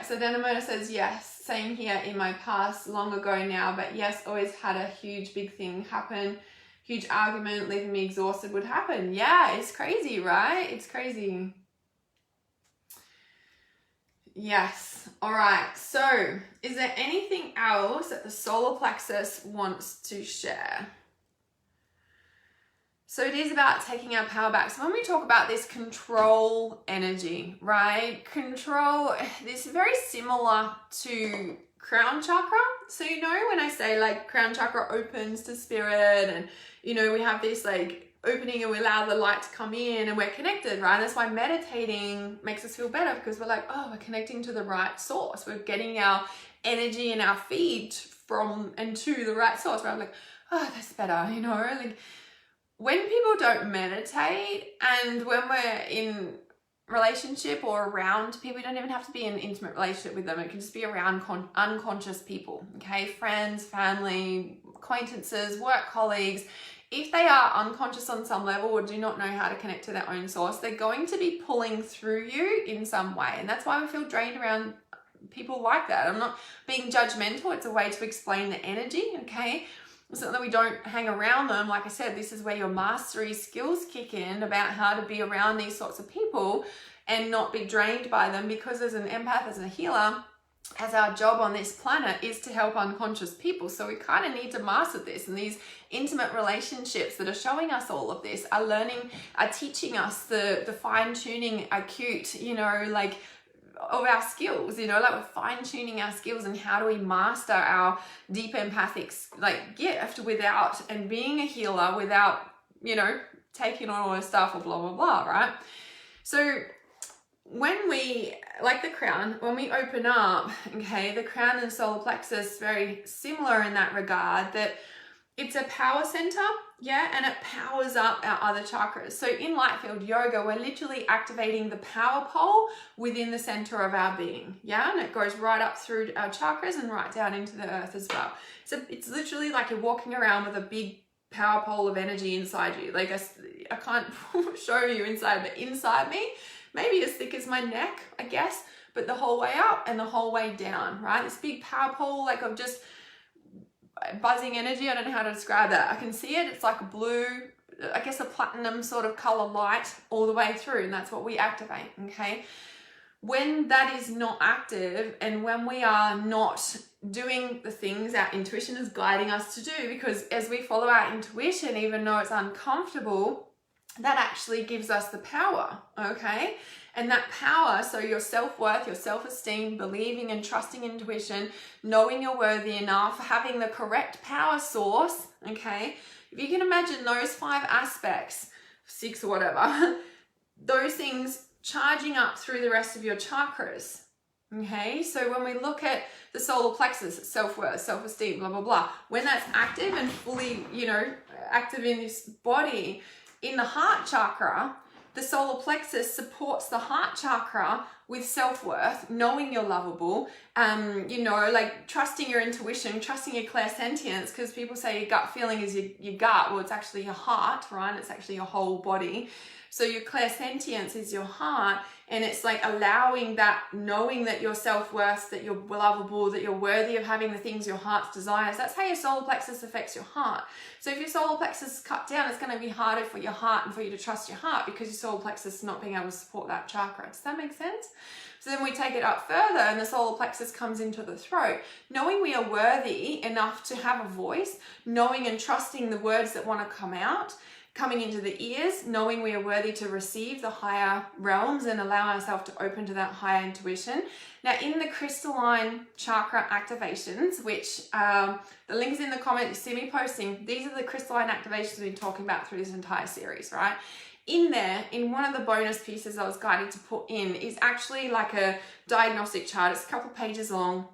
[SPEAKER 1] so then Amona says, yes, same here in my past, long ago now, but yes, always had a huge big thing happen, huge argument, leaving me exhausted would happen. Yeah, it's crazy, right? It's crazy. Yes. All right. So is there anything else that the solar plexus wants to share? So it is about taking our power back. So when we talk about this control energy, right? Control, this is very similar to crown chakra. So, you know, when I say like crown chakra opens to spirit, and, you know, we have this like opening and we allow the light to come in and we're connected, right? That's why meditating makes us feel better, because we're like, oh, we're connecting to the right source. We're getting our energy and our feed from and to the right source, right? I'm like, oh, that's better, you know, like, when people don't meditate, and when we're in relationship or around people, you don't even have to be in an intimate relationship with them. It can just be around unconscious people, okay? Friends, family, acquaintances, work colleagues. If they are unconscious on some level or do not know how to connect to their own source, they're going to be pulling through you in some way. And that's why we feel drained around people like that. I'm not being judgmental. It's a way to explain the energy, okay? It's not that we don't hang around them. Like I said, this is where your mastery skills kick in about how to be around these sorts of people and not be drained by them, because as an empath, as a healer, as our job on this planet is to help unconscious people. So we kind of need to master this, and these intimate relationships that are showing us all of this are teaching us the fine-tuning acute, you know, like, of our skills, you know, like we're fine-tuning our skills, and how do we master our deep empathic like gift without, and being a healer without, you know, taking on all this stuff or blah blah blah, right? So when we, like the crown, when we open up, okay, the crown and solar plexus very similar in that regard, that it's a power center, yeah, and it powers up our other chakras. So in light field yoga, we're literally activating the power pole within the center of our being, yeah, and it goes right up through our chakras and right down into the earth as well. So it's literally like you're walking around with a big power pole of energy inside you. Like I can't show you inside, but inside me, maybe as thick as my neck, I guess, but the whole way up and the whole way down, right? This big power pole, like of just buzzing energy. I don't know how to describe that. I can see it. It's like a blue, I guess a platinum sort of color light all the way through, and that's what we activate, okay? When that is not active and when we are not doing the things our intuition is guiding us to do, because as we follow our intuition, even though it's uncomfortable, that actually gives us the power, okay? And that power, so your self-worth, your self-esteem, believing and trusting intuition, knowing you're worthy enough, having the correct power source, okay? If you can imagine those 5 aspects, 6 or whatever, those things charging up through the rest of your chakras, okay? So when we look at the solar plexus, self-worth, self-esteem, blah, blah, blah, when that's active and fully, active in this body, in the heart chakra, the solar plexus supports the heart chakra with self-worth, knowing you're lovable, like trusting your intuition, trusting your clairsentience, because people say your gut feeling is your gut. Well, it's actually your heart, right? It's actually your whole body. So your clairsentience is your heart, and it's like allowing that, knowing that you're self-worth, that you're lovable, that you're worthy of having the things your heart desires. That's how your solar plexus affects your heart. So if your solar plexus is cut down, it's going to be harder for your heart and for you to trust your heart, because your solar plexus is not being able to support that chakra. Does that make sense? So then we take it up further and the solar plexus comes into the throat. Knowing we are worthy enough to have a voice, knowing and trusting the words that want to come out, coming into the ears, knowing we are worthy to receive the higher realms and allow ourselves to open to that higher intuition. Now in the crystalline chakra activations, which the link is in the comment, you see me posting, these are the crystalline activations we've been talking about through this entire series, right? In there, in one of the bonus pieces I was guided to put in, is actually like a diagnostic chart. It's a couple pages long,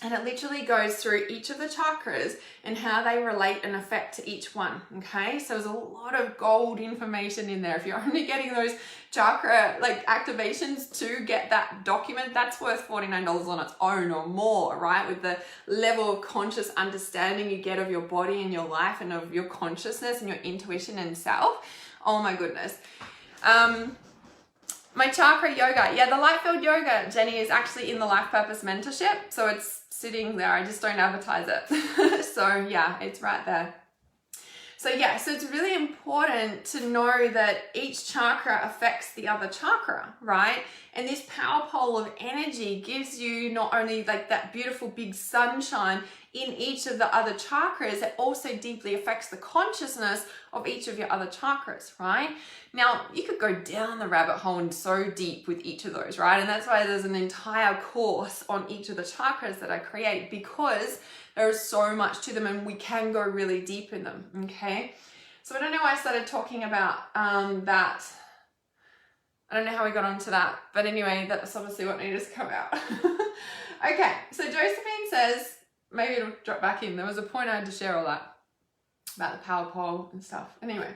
[SPEAKER 1] and it literally goes through each of the chakras and how they relate and affect to each one, okay? So there's a lot of gold information in there. If you're only getting those chakra like activations to get that document, that's worth $49 on its own or more, right? With the level of conscious understanding you get of your body and your life and of your consciousness and your intuition and self. Oh my goodness. My chakra yoga. Yeah, the light field yoga, Jenny, is actually in the Life Purpose Mentorship. So it's sitting there. I just don't advertise it. So yeah, it's right there. So yeah, so it's really important to know that each chakra affects the other chakra, right? And this power pole of energy gives you not only like that beautiful big sunshine in each of the other chakras, it also deeply affects the consciousness of each of your other chakras, right? Now, you could go down the rabbit hole and so deep with each of those, right? And that's why there's an entire course on each of the chakras that I create, because there is so much to them and we can go really deep in them, okay? So I don't know why I started talking about that. I don't know how we got onto that, but anyway, that's obviously what needed to come out. Okay, so Josephine says, maybe it'll drop back in. There was a point I had to share all that about the power pole and stuff. Anyway,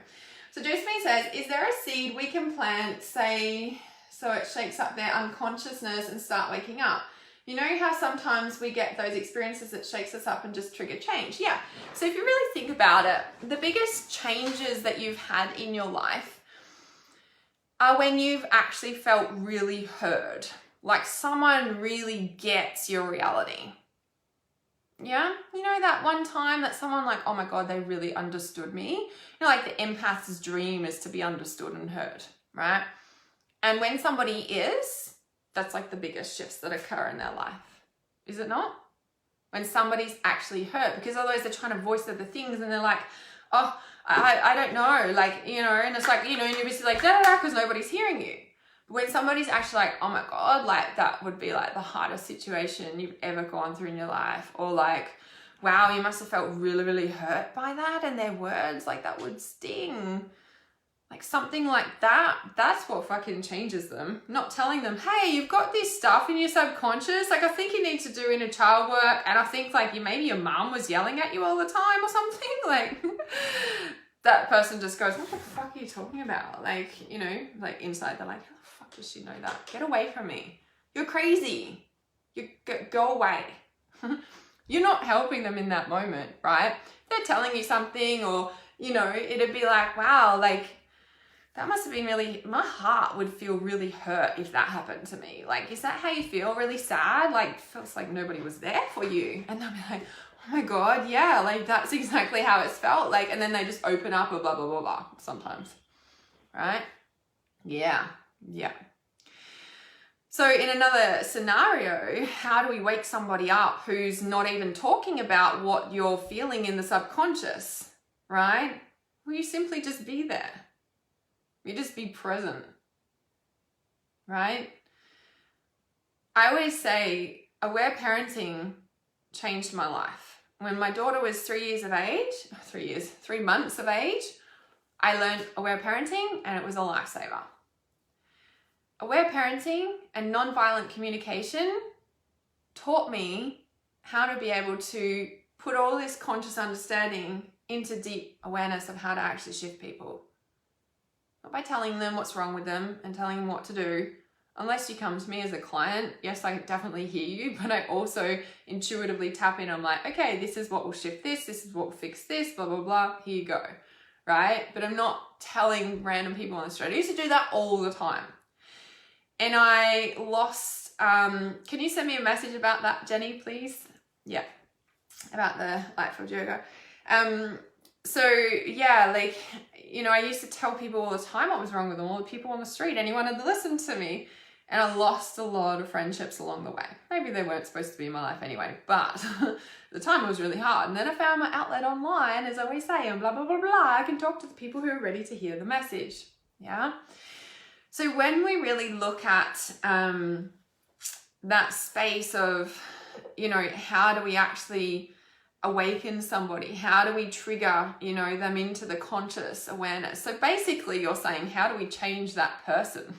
[SPEAKER 1] so Josephine says, is there a seed we can plant, say, so it shakes up their unconsciousness and start waking up? You know how sometimes we get those experiences that shakes us up and just trigger change? Yeah. So if you really think about it, the biggest changes that you've had in your life are when you've actually felt really heard. Like someone really gets your reality. Yeah, you know that one time that someone like, oh my God, they really understood me. You know, like the empath's dream is to be understood and heard, right? And when somebody is, that's like the biggest shifts that occur in their life. Is it not? When somebody's actually heard, because otherwise they're trying to voice the things and they're like, oh, I don't know, like, you know, and it's like, you know, and you're just like, da da da, because nobody's hearing you. When somebody's actually like, oh my God, like that would be like the hardest situation you've ever gone through in your life. Or like, wow, you must have felt really, really hurt by that and their words, like that would sting. Like something like that, that's what fucking changes them. Not telling them, hey, you've got this stuff in your subconscious. Like I think you need to do inner child work. And I think like maybe your mom was yelling at you all the time or something. Like that person just goes, what the fuck are you talking about? Like, you know, like inside they're like, how the fuck does she know that? Get away from me. You're crazy. You go away. You're not helping them in that moment, right? They're telling you something, or, you know, it'd be like, wow, like, that must have been really, my heart would feel really hurt if that happened to me. Like, is that how you feel? Really sad? Like, feels like nobody was there for you. And they'll be like, oh my God, yeah, like that's exactly how it's felt. Like, and then they just open up or blah, blah, blah, blah sometimes, right? Yeah. So in another scenario, how do we wake somebody up who's not even talking about what you're feeling in the subconscious, right? Well, you simply just be there. You just be present, right? I always say aware parenting changed my life. When my daughter was 3 months of age, I learned aware parenting and it was a lifesaver. Aware parenting and nonviolent communication taught me how to be able to put all this conscious understanding into deep awareness of how to actually shift people. Not by telling them what's wrong with them and telling them what to do. Unless you come to me as a client, yes, I definitely hear you, but I also intuitively tap in. I'm like, okay, this is what will shift this is what will fix this, blah, blah, blah, here you go, right? But I'm not telling random people on the street. I used to do that all the time. And I lost, can you send me a message about that, Jenny, please? Yeah, about the Lightfield yoga. So yeah, like, you know, I used to tell people all the time what was wrong with them, all the people on the street, anyone had to listen to me. And I lost a lot of friendships along the way. Maybe they weren't supposed to be in my life anyway, but the time was really hard. And then I found my outlet online, as I always say, and blah, blah, blah, blah. I can talk to the people who are ready to hear the message. Yeah. So when we really look at that space of, you know, how do we actually awaken somebody? How do we trigger, you know, them into the conscious awareness? So basically you're saying, how do we change that person?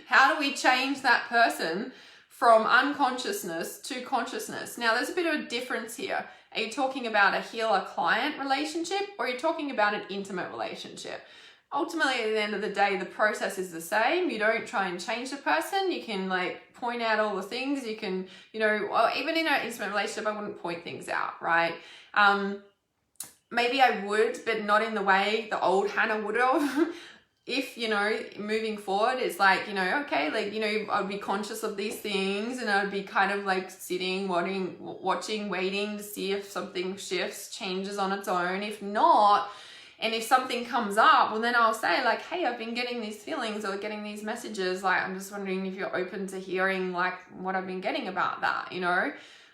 [SPEAKER 1] How do we change that person from unconsciousness to consciousness? Now there's a bit of a difference here. Are you talking about a healer-client relationship, or are you talking about an intimate relationship? Ultimately, at the end of the day, the process is the same. You don't try and change the person. You can like point out all the things. You can, you know, well, even in an intimate relationship, I wouldn't point things out, right? Maybe I would, but not in the way the old Hannah would have. If, you know, moving forward, it's like, you know, okay, like, you know, I'd be conscious of these things, and I'd be kind of like sitting, watching, waiting to see if something shifts, changes on its own. If not, and if something comes up, well, then I'll say like, hey, I've been getting these feelings or getting these messages. Like, I'm just wondering if you're open to hearing like what I've been getting about that, you know?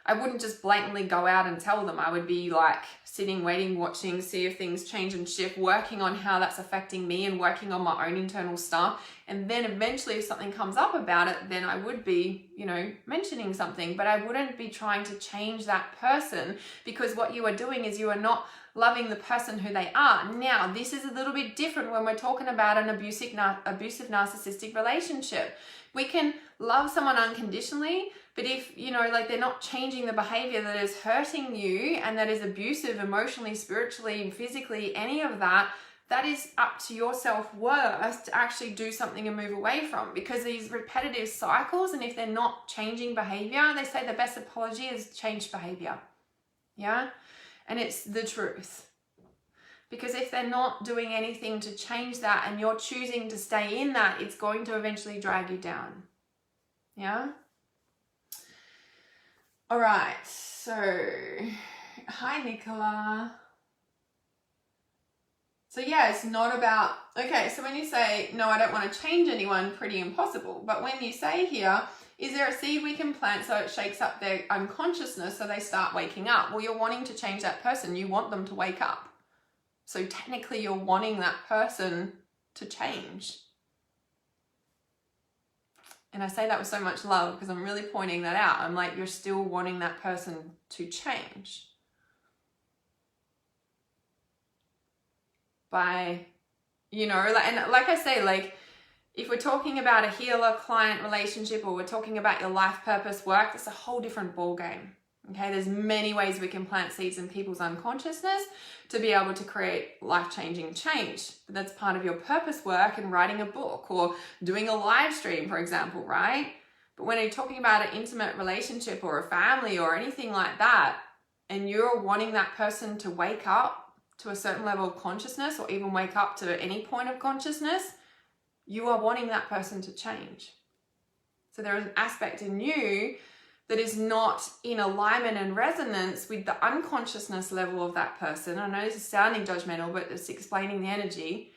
[SPEAKER 1] I wouldn't just blatantly go out and tell them. I would be like sitting, waiting, watching, see if things change and shift, working on how that's affecting me and working on my own internal stuff. And then eventually if something comes up about it, then I would be, you know, mentioning something, but I wouldn't be trying to change that person, because what you are doing is you are not loving the person who they are. Now, this is a little bit different when we're talking about an abusive narcissistic relationship. We can love someone unconditionally, but if, you know, like they're not changing the behavior that is hurting you and that is abusive emotionally, spiritually, physically, any of that, that is up to your self-worth to actually do something and move away from, because these repetitive cycles, and if they're not changing behavior, they say the best apology is change behavior. Yeah. And it's the truth. Because if they're not doing anything to change that and you're choosing to stay in that, it's going to eventually drag you down. Yeah? All right. So, hi, Nicola. So yeah, it's not about, okay, so when you say, no, I don't want to change anyone, pretty impossible. But when you say here, is there a seed we can plant so it shakes up their unconsciousness so they start waking up? Well, you're wanting to change that person. You want them to wake up. So technically you're wanting that person to change. And I say that with so much love because I'm really pointing that out. I'm like, you're still wanting that person to change by you know, and like I say, like, if we're talking about a healer-client relationship, or we're talking about your life purpose work, that's a whole different ball game. Okay, there's many ways we can plant seeds in people's unconsciousness to be able to create life-changing change. But that's part of your purpose work and writing a book or doing a live stream, for example, right? But when you're talking about an intimate relationship or a family or anything like that, and you're wanting that person to wake up to a certain level of consciousness, or even wake up to any point of consciousness, you are wanting that person to change. So there is an aspect in you that is not in alignment and resonance with the unconsciousness level of that person. I know this is sounding judgmental, but it's explaining the energy.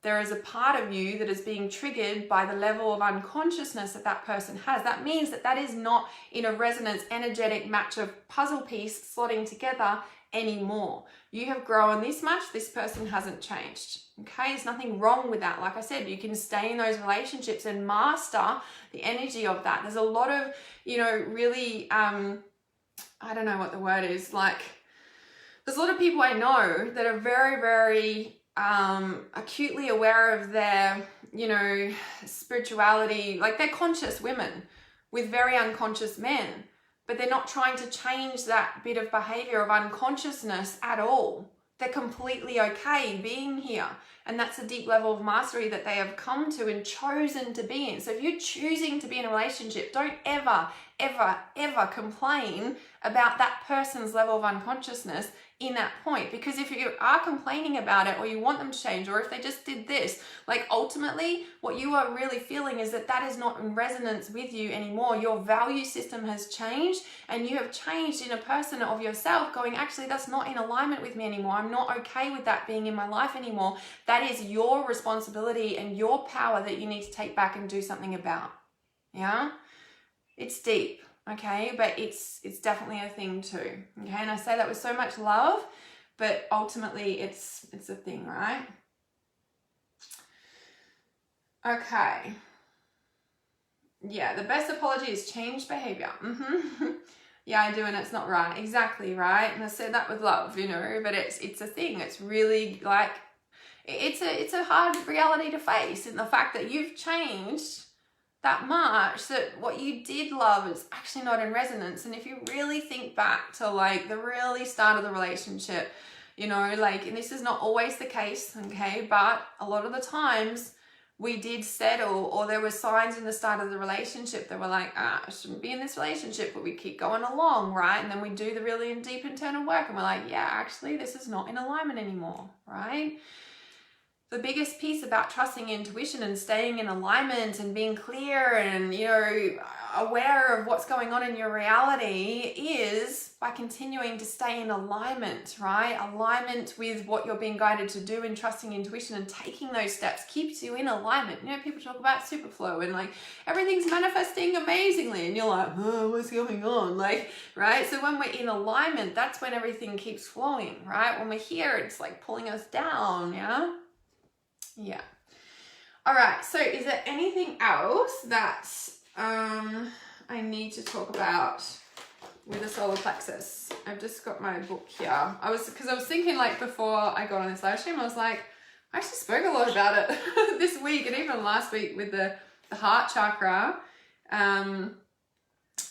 [SPEAKER 1] There is a part of you that is being triggered by the level of unconsciousness that that person has. That means that that is not in a resonance, energetic match of puzzle piece slotting together anymore. You have grown this much, this person hasn't changed. Okay, there's nothing wrong with that. Like I said, you can stay in those relationships and master the energy of that. There's a lot of, you know, really, I don't know what the word is, like, there's a lot of people I know that are very, very acutely aware of their, you know, spirituality, like they're conscious women with very unconscious men, but they're not trying to change that bit of behavior of unconsciousness at all. They're completely okay being here. And that's a deep level of mastery that they have come to and chosen to be in. So if you're choosing to be in a relationship, don't ever, ever, ever complain about that person's level of unconsciousness in that point. Because if you are complaining about it, or you want them to change, or if they just did this, like, ultimately what you are really feeling is that that is not in resonance with you anymore. Your value system has changed, and you have changed in a person of yourself going, actually, that's not in alignment with me anymore. I'm not okay with that being in my life anymore. That is your responsibility and your power that you need to take back and do something about. Yeah, it's deep. Okay, but it's definitely a thing too. Okay, and I say that with so much love, but ultimately it's a thing, right? Okay. Yeah, the best apology is change behavior. Yeah, I do, and it's not right. Exactly, right? And I said that with love, you know, but it's a thing. It's really like, it's a hard reality to face, in the fact that you've changed that much, that what you did love is actually not in resonance. And if you really think back to like the really start of the relationship, you know, like, and this is not always the case, okay, but a lot of the times we did settle, or there were signs in the start of the relationship that were like, I shouldn't be in this relationship, but we keep going along, right? And then we do the really deep internal work and we're like, yeah, actually this is not in alignment anymore, right? The biggest piece about trusting intuition and staying in alignment and being clear and, you know, aware of what's going on in your reality is by continuing to stay in alignment, right? Alignment with what you're being guided to do, and trusting intuition and taking those steps keeps you in alignment. You know, people talk about superflow and like everything's manifesting amazingly, and you're like, oh, what's going on? Like, right? So when we're in alignment, that's when everything keeps flowing, right? When we're here, it's like pulling us down, yeah? Yeah. All right. So is there anything else that I need to talk about with the solar plexus? I've just got my book here. Because I was thinking, like, before I got on this live stream, I was like, I actually spoke a lot about it this week and even last week with the heart chakra.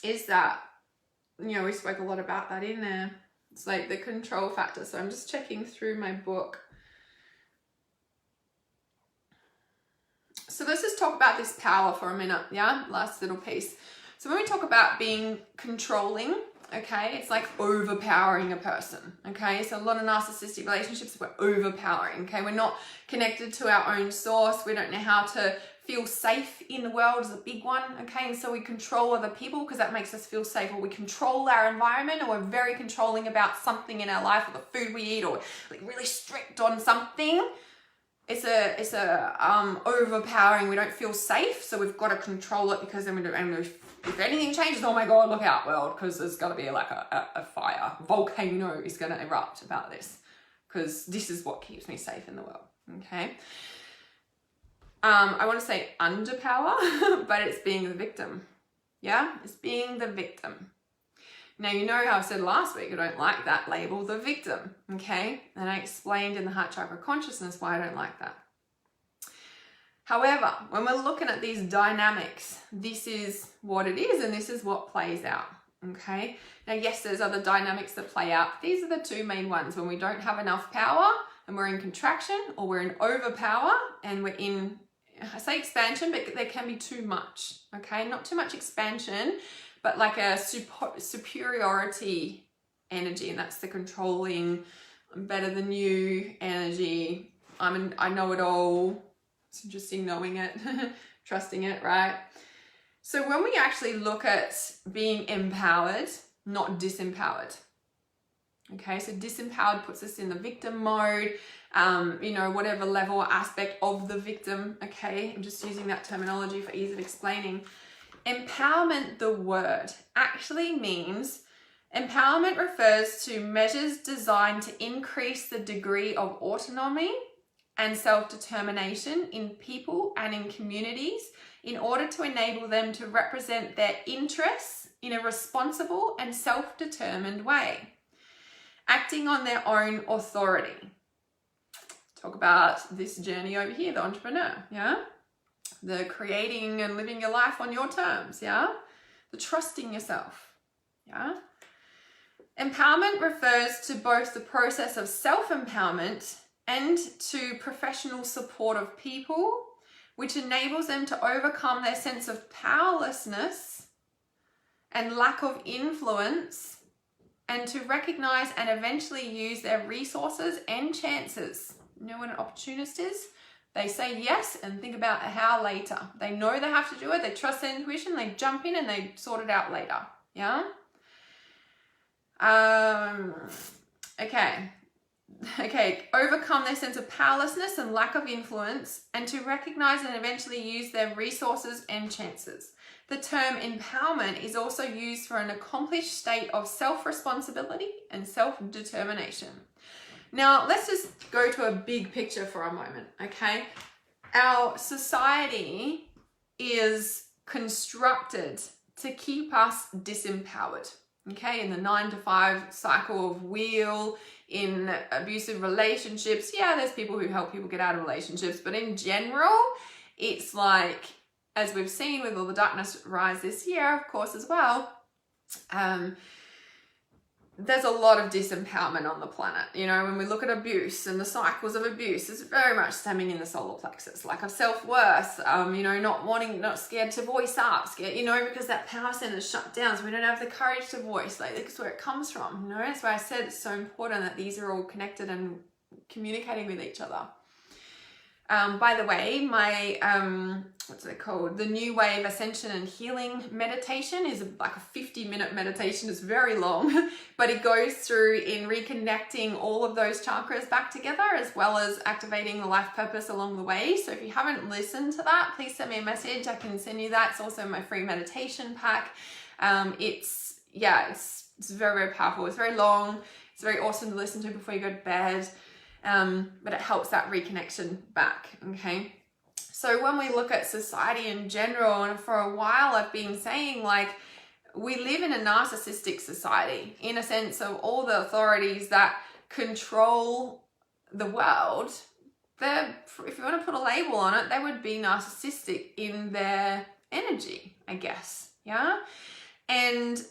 [SPEAKER 1] Is that, you know, we spoke a lot about that in there. It's like the control factor. So I'm just checking through my book. So let's just talk about this power for a minute, yeah? Last little piece. So when we talk about being controlling, okay, it's like overpowering a person, okay? So a lot of narcissistic relationships, we're overpowering, okay? We're not connected to our own source. We don't know how to feel safe in the world is a big one, okay? And so we control other people because that makes us feel safe, or we control our environment, or we're very controlling about something in our life, or the food we eat, or like really strict on something. It's a overpowering. We don't feel safe, so we've got to control it, because then if anything changes, oh my God, look out, world, because there's got to be like a fire, volcano is going to erupt about this, because this is what keeps me safe in the world, okay? I want to say underpower, but it's being the victim, yeah? It's being the victim. Now, you know how I said last week, I don't like that label, the victim, okay? And I explained in the heart chakra consciousness why I don't like that, However, when we're looking at these dynamics, this is what it is and this is what plays out, okay? Now, yes, there's other dynamics that play out. These are the two main ones: when we don't have enough power and we're in contraction, or we're in overpower and we're in, I say expansion, but there can be too much, okay? Not too much expansion, but like a superiority energy, and that's the controlling, I'm better than you energy. I know it all. It's interesting knowing it, trusting it, right? So when we actually look at being empowered, not disempowered, okay? So disempowered puts us in the victim mode, you know, whatever level or aspect of the victim, okay? I'm just using that terminology for ease of explaining. Empowerment, the word, actually means, empowerment refers to measures designed to increase the degree of autonomy and self-determination in people and in communities in order to enable them to represent their interests in a responsible and self-determined way, acting on their own authority. Talk about this journey over here, the entrepreneur, yeah? The creating and living your life on your terms, yeah? The trusting yourself, yeah? Empowerment refers to both the process of self-empowerment and to professional support of people, which enables them to overcome their sense of powerlessness and lack of influence, and to recognize and eventually use their resources and chances. You know what an opportunist is? They say yes and think about how later. They know they have to do it, they trust their intuition, they jump in and they sort it out later, yeah? Okay, overcome their sense of powerlessness and lack of influence, and to recognize and eventually use their resources and chances. The term empowerment is also used for an accomplished state of self-responsibility and self-determination. Now, let's just go to a big picture for a moment, okay? Our society is constructed to keep us disempowered, okay? In the 9-to-5 cycle of wheel, in abusive relationships. Yeah, there's people who help people get out of relationships, but in general, it's like, as we've seen with all the darkness rise this year, of course, as well, there's a lot of disempowerment on the planet. You know, when we look at abuse and the cycles of abuse, it's very much stemming in the solar plexus, lack of self-worth, you know, not scared to voice up, scared, you know, because that power center is shut down, so we don't have the courage to voice, like, that's where it comes from, you know. That's why I said it's so important that these are all connected and communicating with each other. By the way, my, what's it called? The New Wave Ascension and Healing meditation is like a 50-minute meditation. It's very long, but it goes through in reconnecting all of those chakras back together, as well as activating the life purpose along the way. So if you haven't listened to that, please send me a message. I can send you that. It's also my free meditation pack. It's very, very powerful. It's very long. It's very awesome to listen to before you go to bed. But it helps that reconnection back, okay? So when we look at society in general, and for a while I've been saying, like, we live in a narcissistic society, in a sense of all the authorities that control the world, if you want to put a label on it, they would be narcissistic in their energy, I guess, yeah? And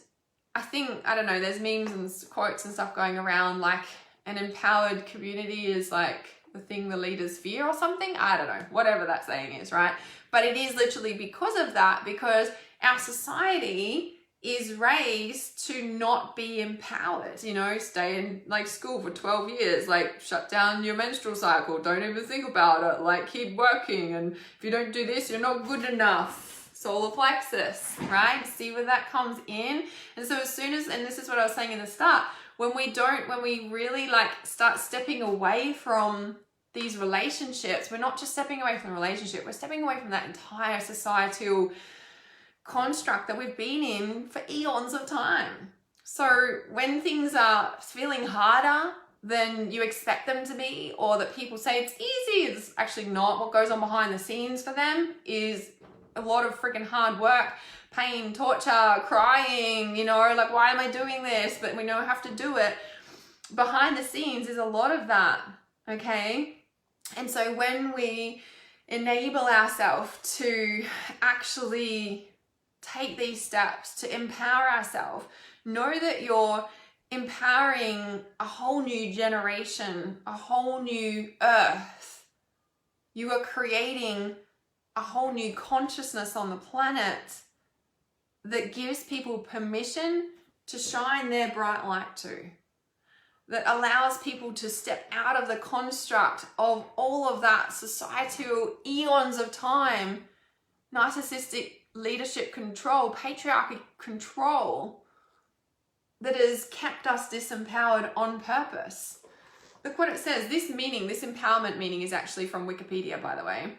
[SPEAKER 1] I think, I don't know, there's memes and quotes and stuff going around, like, an empowered community is like the thing the leaders fear or something. I don't know, whatever that saying is, right? But it is literally because of that, because our society is raised to not be empowered, you know, stay in like school for 12 years, like shut down your menstrual cycle, don't even think about it, like keep working, and if you don't do this, you're not good enough. Solar plexus, right? See where that comes in. And so as soon as, and this is what I was saying in the start, when we really like start stepping away from these relationships, we're not just stepping away from the relationship, we're stepping away from that entire societal construct that we've been in for eons of time. So when things are feeling harder than you expect them to be, or that people say it's easy, it's actually not. What goes on behind the scenes for them is a lot of freaking hard work, pain, torture, crying, you know, like, why am I doing this? But we know I have to do it. Behind the scenes is a lot of that, okay? And so when we enable ourselves to actually take these steps to empower ourselves. Know that you're empowering a whole new generation, a whole new earth. You are creating a whole new consciousness on the planet that gives people permission to shine their bright light too. That allows people to step out of the construct of all of that societal eons of time, narcissistic leadership control, patriarchy control that has kept us disempowered on purpose. Look what it says. This empowerment meaning is actually from Wikipedia, by the way.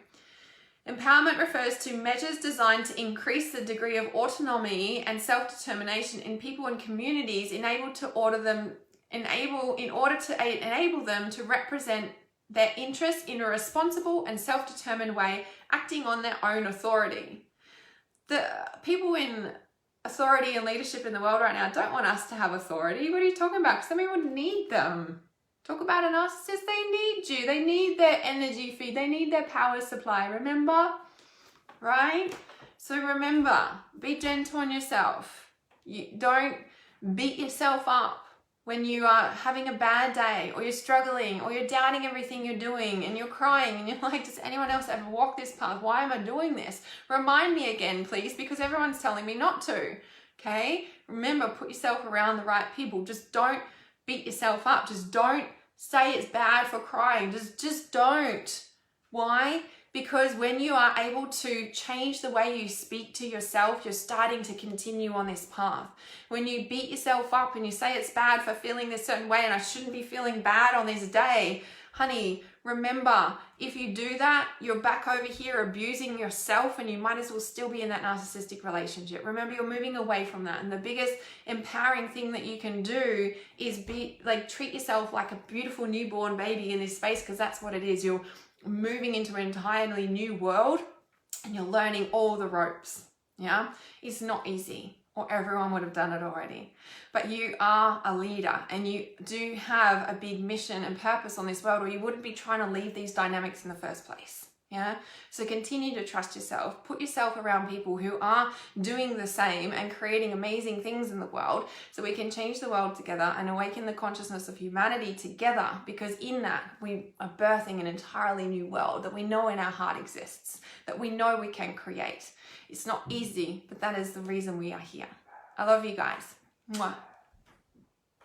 [SPEAKER 1] Empowerment refers to measures designed to increase the degree of autonomy and self-determination in people and communities in order to enable them to represent their interests in a responsible and self-determined way, acting on their own authority. The people in authority and leadership in the world right now don't want us to have authority. What are you talking about? Because some people need them. Talk about a narcissist, they need you. They need their energy feed. They need their power supply. Remember? Right? So remember, be gentle on yourself. You don't beat yourself up when you are having a bad day, or you're struggling, or you're doubting everything you're doing, and you're crying, and you're like, does anyone else ever walk this path? Why am I doing this? Remind me again, please, because everyone's telling me not to. Okay? Remember, put yourself around the right people. Just don't beat yourself up. Just don't say it's bad for crying. Just don't. Why? Because when you are able to change the way you speak to yourself, you're starting to continue on this path. When you beat yourself up and you say it's bad for feeling this certain way and I shouldn't be feeling bad on this day, honey, remember, if you do that, you're back over here abusing yourself, and you might as well still be in that narcissistic relationship. Remember, you're moving away from that. And the biggest empowering thing that you can do is treat yourself like a beautiful newborn baby in this space, because that's what it is. You're moving into an entirely new world and you're learning all the ropes. Yeah, it's not easy, or everyone would have done it already. But you are a leader, and you do have a big mission and purpose on this world, or you wouldn't be trying to leave these dynamics in the first place. Yeah, so continue to trust yourself. Put yourself around people who are doing the same and creating amazing things in the world, so we can change the world together and awaken the consciousness of humanity together, because in that we are birthing an entirely new world that we know in our heart exists, that we know we can create. It's not easy, but that is the reason we are here. I love you guys. Mwah.